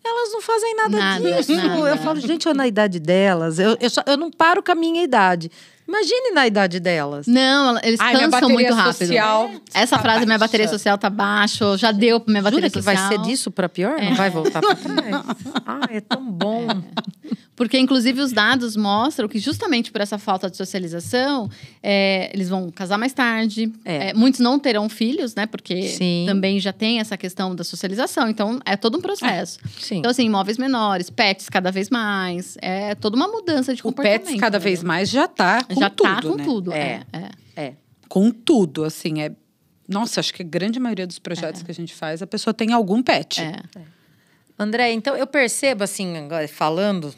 Elas não fazem nada disso. Eu falo, gente, eu na idade delas, eu não paro com a minha idade. Imagine na idade delas. Não, eles cansam muito rápido. Social Essa frase, minha bateria social tá baixa, já deu pra minha bateria social. Jura que vai ser disso pra pior? Não vai voltar pra trás? É tão bom. Porque, inclusive, os dados mostram que justamente por essa falta de socialização, eles vão casar mais tarde. Muitos não terão filhos, né? Porque também já tem essa questão da socialização. Então, é todo um processo. Então, assim, imóveis menores, pets cada vez mais. É toda uma mudança de comportamento. O pets cada vez mais já tá com já tudo, tá com né? tudo. Com tudo, assim. Nossa, acho que a grande maioria dos projetos que a gente faz, a pessoa tem algum pet. André, então eu percebo, assim, agora falando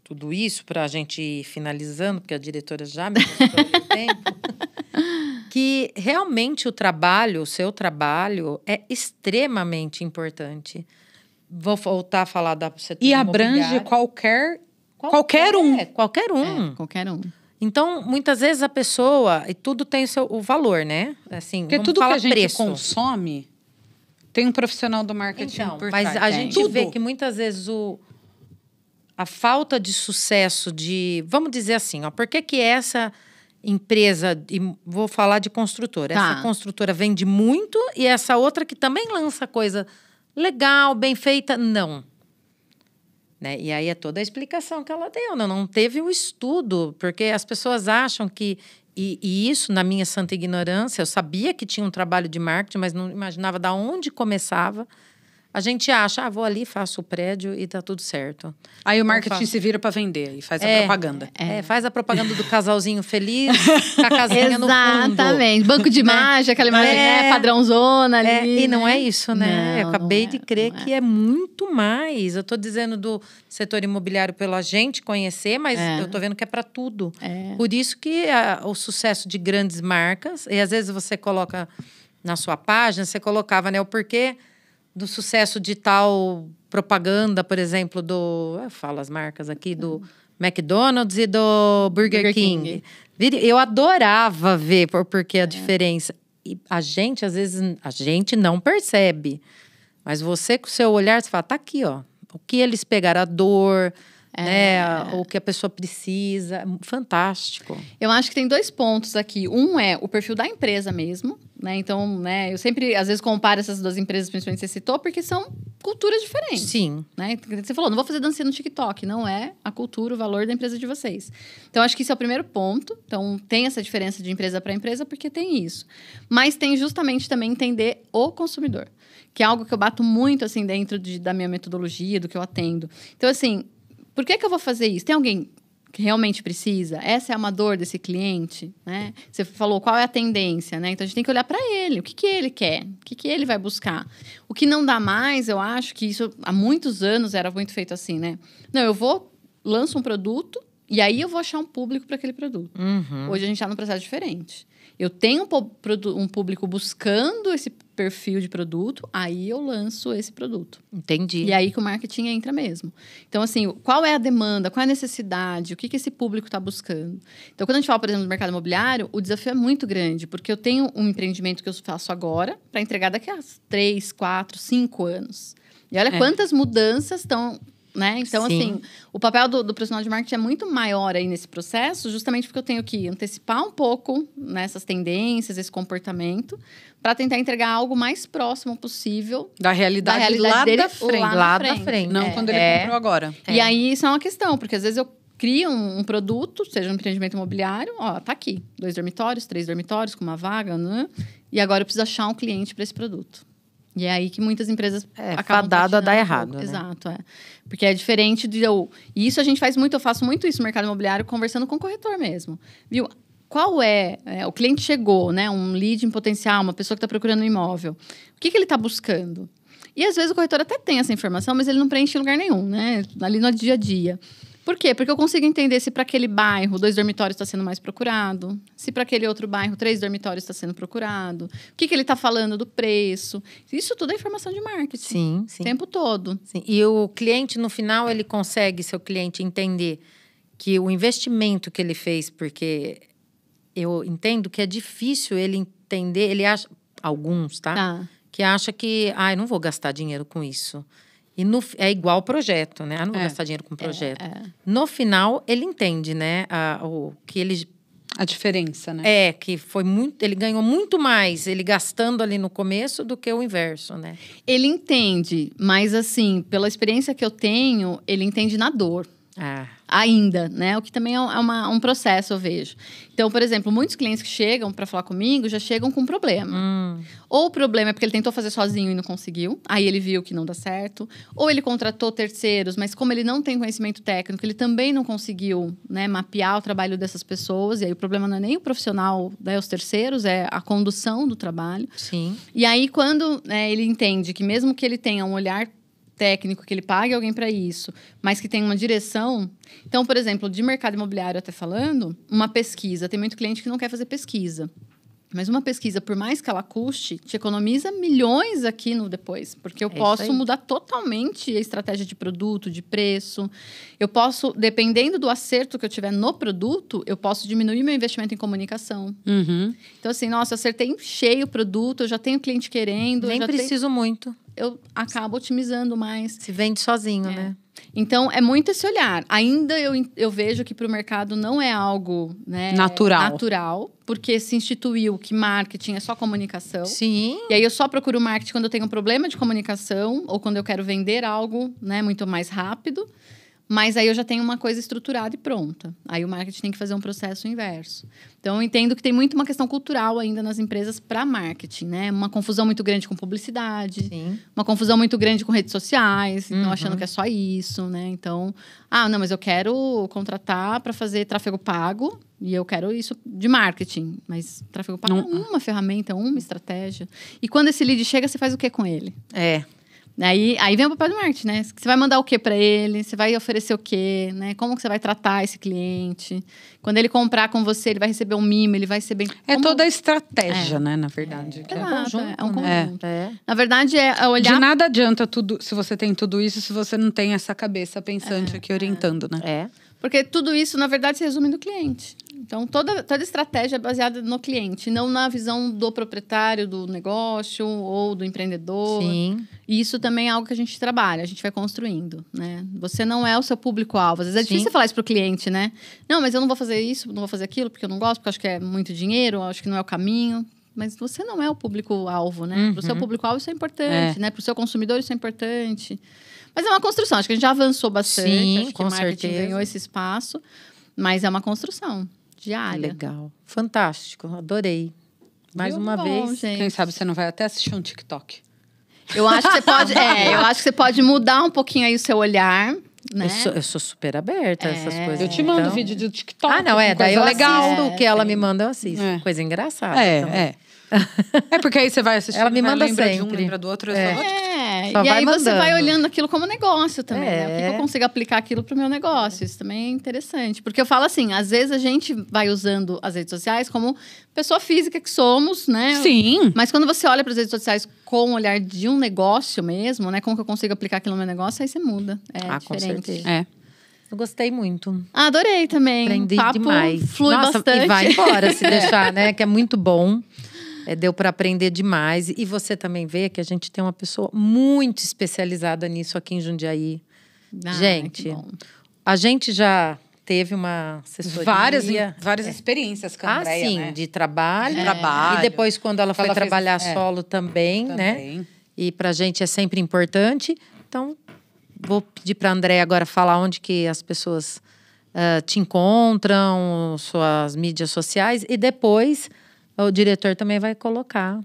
tudo isso para a gente ir finalizando, porque a diretora já me mostrou o tempo, que realmente o seu trabalho é extremamente importante. Vou voltar a falar da setor e abrange qualquer um. Qualquer um. Então, muitas vezes a pessoa, e tudo tem o valor, né? Assim, porque tudo que a gente consome tem um profissional do marketing por trás. Mas a gente vê que muitas vezes a falta de sucesso vamos dizer assim, por que essa empresa, e vou falar de construtora, essa construtora vende muito e essa outra que também lança coisa legal, bem feita, não. Né? E aí é toda a explicação que ela deu, não teve o estudo, porque as pessoas acham que, e isso na minha santa ignorância, eu sabia que tinha um trabalho de marketing, mas não imaginava de onde começava. A gente acha, vou ali, faço o prédio e tá tudo certo. Aí o marketing se vira para vender e faz a propaganda. Faz a propaganda do casalzinho feliz, com a casinha no fundo. Exatamente. Banco de imagem, aquela imagem padrãozona ali. E não é isso, né? Eu acabei de crer que é muito mais. Eu tô dizendo do setor imobiliário pela gente conhecer, mas eu tô vendo que é para tudo. Por isso que o sucesso de grandes marcas, e às vezes você coloca na sua página, você colocava, né, o porquê do sucesso de tal propaganda, por exemplo, eu falo as marcas aqui, do McDonald's e do Burger King. Eu adorava ver porque a diferença. E a gente, às vezes, não percebe. Mas você, com o seu olhar, você fala, tá aqui, ó. O que eles pegaram, a dor, né? O que a pessoa precisa. Fantástico. Eu acho que tem 2 pontos aqui. Um é o perfil da empresa mesmo, né? Então, né, eu sempre, às vezes, comparo essas 2 empresas, principalmente que você citou, porque são culturas diferentes. Sim. Né? Você falou, não vou fazer dancinha no TikTok. Não é a cultura, o valor da empresa de vocês. Então, acho que isso é o primeiro ponto. Então, tem essa diferença de empresa para empresa, porque tem isso. Mas tem justamente também entender o consumidor, que é algo que eu bato muito, assim, dentro da minha metodologia, do que eu atendo. Então, assim, por que eu vou fazer isso? Tem alguém que realmente precisa? Essa é uma dor desse cliente, né? Você falou qual é a tendência, né? Então, a gente tem que olhar para ele. O que ele quer? O que ele vai buscar? O que não dá mais, eu acho que isso há muitos anos era muito feito assim, né? Não, lanço um produto e aí eu vou achar um público para aquele produto. Hoje a gente está num processo diferente. Eu tenho um público buscando esse perfil de produto, aí eu lanço esse produto. Entendi. E aí que o marketing entra mesmo. Então, assim, qual é a demanda, qual é a necessidade, o que esse público está buscando? Então, quando a gente fala, por exemplo, do mercado imobiliário, o desafio é muito grande, porque eu tenho um empreendimento que eu faço agora para entregar daqui a 3, 4, 5 anos. E olha quantas mudanças estão... Né? Então, assim, o papel do profissional de marketing é muito maior aí nesse processo, justamente porque eu tenho que antecipar um pouco nessas tendências, esse comportamento, para tentar entregar algo mais próximo possível da realidade lá dele, lá da frente. Não quando ele comprou agora. E aí, isso é uma questão, porque às vezes eu crio um produto, seja um empreendimento imobiliário, tá aqui, 2 dormitórios, 3 dormitórios, com uma vaga, né? E agora eu preciso achar um cliente para esse produto. E é aí que muitas empresas acabam fadado a dar errado, né? Exato, Porque é diferente E isso a gente faz muito, eu faço muito isso no mercado imobiliário, conversando com o corretor mesmo. Viu? Qual o cliente chegou, né? Um lead em potencial, uma pessoa que está procurando um imóvel. O que ele está buscando? E às vezes o corretor até tem essa informação, mas ele não preenche em lugar nenhum, né? Ali no dia a dia. Por quê? Porque eu consigo entender se para aquele bairro 2 dormitórios está sendo mais procurado, se para aquele outro bairro 3 dormitórios está sendo procurado, o que ele está falando do preço. Isso tudo é informação de marketing. Sim. O tempo todo. Sim. E o cliente, no final, ele consegue, seu cliente, entender que o investimento que ele fez, porque eu entendo que é difícil ele entender, ele acha, alguns, tá? Que acha que, eu não vou gastar dinheiro com isso. E é igual projeto, né? Não vou gastar dinheiro com projeto. No final, ele entende, né? A diferença, né? Que foi muito... Ele ganhou muito mais ele gastando ali no começo do que o inverso, né? Ele entende, mas assim, pela experiência que eu tenho, ele entende na dor. Ainda, né? O que também é um processo, eu vejo. Então, por exemplo, muitos clientes que chegam para falar comigo já chegam com problema. Ou o problema é porque ele tentou fazer sozinho e não conseguiu. Aí ele viu que não dá certo. Ou ele contratou terceiros, mas como ele não tem conhecimento técnico, ele também não conseguiu, né, mapear o trabalho dessas pessoas. E aí o problema não é nem o profissional, né, os terceiros, é a condução do trabalho. Sim. E aí, quando ele entende que mesmo que ele tenha um olhar técnico, que ele pague alguém para isso, mas que tem uma direção. Então, por exemplo, de mercado imobiliário até falando, uma pesquisa. Tem muito cliente que não quer fazer pesquisa. Mas uma pesquisa, por mais que ela custe, te economiza milhões aqui no depois. Porque eu posso mudar totalmente a estratégia de produto, de preço. Eu posso, dependendo do acerto que eu tiver no produto, eu posso diminuir meu investimento em comunicação. Então, assim, nossa, eu acertei cheio o produto, eu já tenho cliente querendo. Nem preciso muito. Eu acabo otimizando mais. Se vende sozinho, né? Então, é muito esse olhar. Ainda eu vejo que para o mercado não é algo, né, natural, porque se instituiu que marketing é só comunicação. Sim. E aí eu só procuro marketing quando eu tenho um problema de comunicação ou quando eu quero vender algo, né, muito mais rápido. Mas aí eu já tenho uma coisa estruturada e pronta. Aí o marketing tem que fazer um processo inverso. Então, eu entendo que tem muito uma questão cultural ainda nas empresas para marketing, né? Uma confusão muito grande com publicidade. Sim. Uma confusão muito grande com redes sociais. Então, achando que é só isso, né? Então, não, mas eu quero contratar para fazer tráfego pago. E eu quero isso de marketing. Mas tráfego pago é uma ferramenta, uma estratégia. E quando esse lead chega, você faz o que com ele? Aí vem o papel do marketing, né? Você vai mandar o que para ele? Você vai oferecer o quê? Né? Como que você vai tratar esse cliente? Quando ele comprar com você, ele vai receber um mimo, ele vai receber... Toda a estratégia, né? Na verdade. É um conjunto. Na verdade, é olhar... De nada adianta tudo, se você tem tudo isso, se você não tem essa cabeça pensante aqui orientando, né? Porque tudo isso, na verdade, se resume no cliente. Então, toda estratégia é baseada no cliente, não na visão do proprietário do negócio ou do empreendedor. Sim. E isso também é algo que a gente trabalha, a gente vai construindo, né? Você não é o seu público-alvo. Às vezes é difícil você falar isso pro cliente, né? Não, mas eu não vou fazer isso, não vou fazer aquilo, porque eu não gosto, porque eu acho que é muito dinheiro, eu acho que não é o caminho. Mas você não é o público-alvo, né? Pro seu público-alvo isso é importante, né? Pro seu consumidor isso é importante. Mas é uma construção, acho que a gente já avançou bastante. Sim, acho que o marketing ganhou esse espaço. Mas é uma construção diária. Legal. Fantástico, adorei. Mais uma vez. Gente. Quem sabe você não vai até assistir um TikTok. Eu acho que você pode, eu acho que você pode mudar um pouquinho aí o seu olhar, né? Eu sou super aberta a essas coisas. Eu te mando vídeo do TikTok. Daí eu legal. assisto o que ela me manda, eu assisto. Coisa engraçada também. Porque aí você vai assistir, ela me manda lembra sempre. de um, lembra do outro. E aí você vai olhando aquilo como negócio também, né? O que eu consigo aplicar aquilo pro meu negócio? Isso também é interessante. Porque eu falo assim, às vezes a gente vai usando as redes sociais como pessoa física que somos, né? Sim. Mas quando você olha para as redes sociais com o olhar de um negócio mesmo, né? Como que eu consigo aplicar aquilo no meu negócio? Aí você muda. É diferente. Com certeza. Eu gostei muito. Adorei também. Aprendi Papo demais. Flui bastante. E vai embora se deixar, né? Que é muito bom. Deu para aprender demais. E você também vê que a gente tem uma pessoa muito especializada nisso aqui em Jundiaí. Gente, a gente já teve uma assessoria. Várias experiências com a Andréia, né? De trabalho. E depois, quando ela foi trabalhar solo também, né? E pra gente é sempre importante. Então, vou pedir pra Andréia agora falar onde que as pessoas te encontram, suas mídias sociais. E depois... O diretor também vai colocar.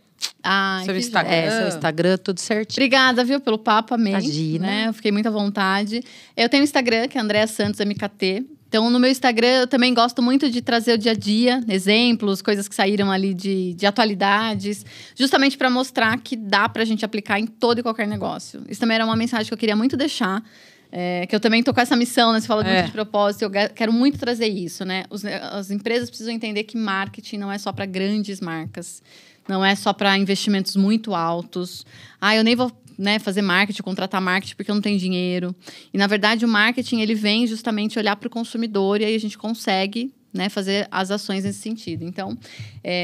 Seu Instagram. Seu Instagram, tudo certinho. Obrigada, viu, pelo papo, amei. Imagina. Né? Eu fiquei muito à vontade. Eu tenho um Instagram, que é Andréa Santos MKT. Então, no meu Instagram, eu também gosto muito de trazer o dia a dia, exemplos, coisas que saíram ali de atualidades, justamente para mostrar que dá pra gente aplicar em todo e qualquer negócio. Isso também era uma mensagem que eu queria muito deixar. Que eu também tô com essa missão, né? Você fala muito de propósito, eu quero muito trazer isso, né? As empresas precisam entender que marketing não é só para grandes marcas, não é só para investimentos muito altos. Eu nem vou, né, fazer marketing, contratar marketing porque eu não tenho dinheiro. E, na verdade, o marketing, ele vem justamente olhar para o consumidor e aí a gente consegue, né, fazer as ações nesse sentido. Então,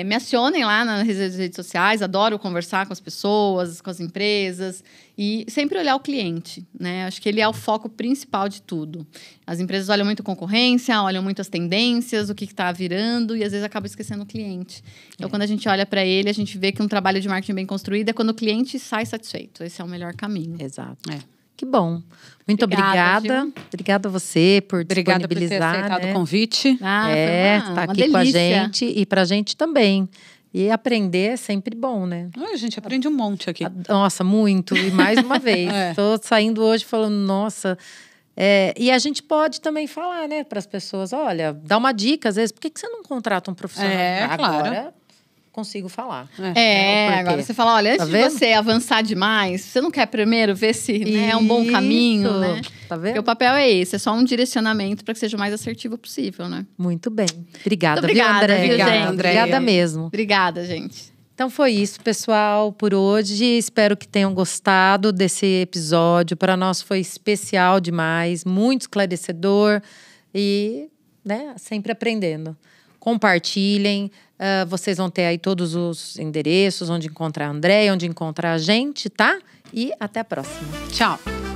me acionem lá nas redes sociais, adoro conversar com as pessoas, com as empresas e sempre olhar o cliente, né? Acho que ele é o foco principal de tudo. As empresas olham muito concorrência, olham muito as tendências, o que está virando e às vezes acabam esquecendo o cliente. Então, quando a gente olha para ele, a gente vê que um trabalho de marketing bem construído é quando o cliente sai satisfeito. Esse é o melhor caminho. Exato. Que bom. Muito obrigada. Obrigada a você por disponibilizar. Obrigada por ter aceitado o convite. Tá aqui com a gente e pra gente também. E aprender é sempre bom, né? A gente aprende um monte aqui. Nossa, muito. E mais uma vez. Tô saindo hoje falando, nossa... e a gente pode também falar, né, para as pessoas, olha, dá uma dica, às vezes, por que você não contrata um profissional? Agora, claro. Consigo falar. Agora você fala, olha, antes de você avançar demais, você não quer primeiro ver se é um bom caminho, né? Tá vendo? Porque o papel é esse, é só um direcionamento para que seja o mais assertivo possível, né? Muito bem. Obrigada, Muito obrigada, viu, André? gente? Obrigada mesmo. Obrigada, gente. Então foi isso, pessoal, por hoje. Espero que tenham gostado desse episódio. Para nós foi especial demais, muito esclarecedor e, né, sempre aprendendo. Compartilhem. Vocês vão ter aí todos os endereços, onde encontrar a Andréia, onde encontrar a gente, tá? E até a próxima. Tchau.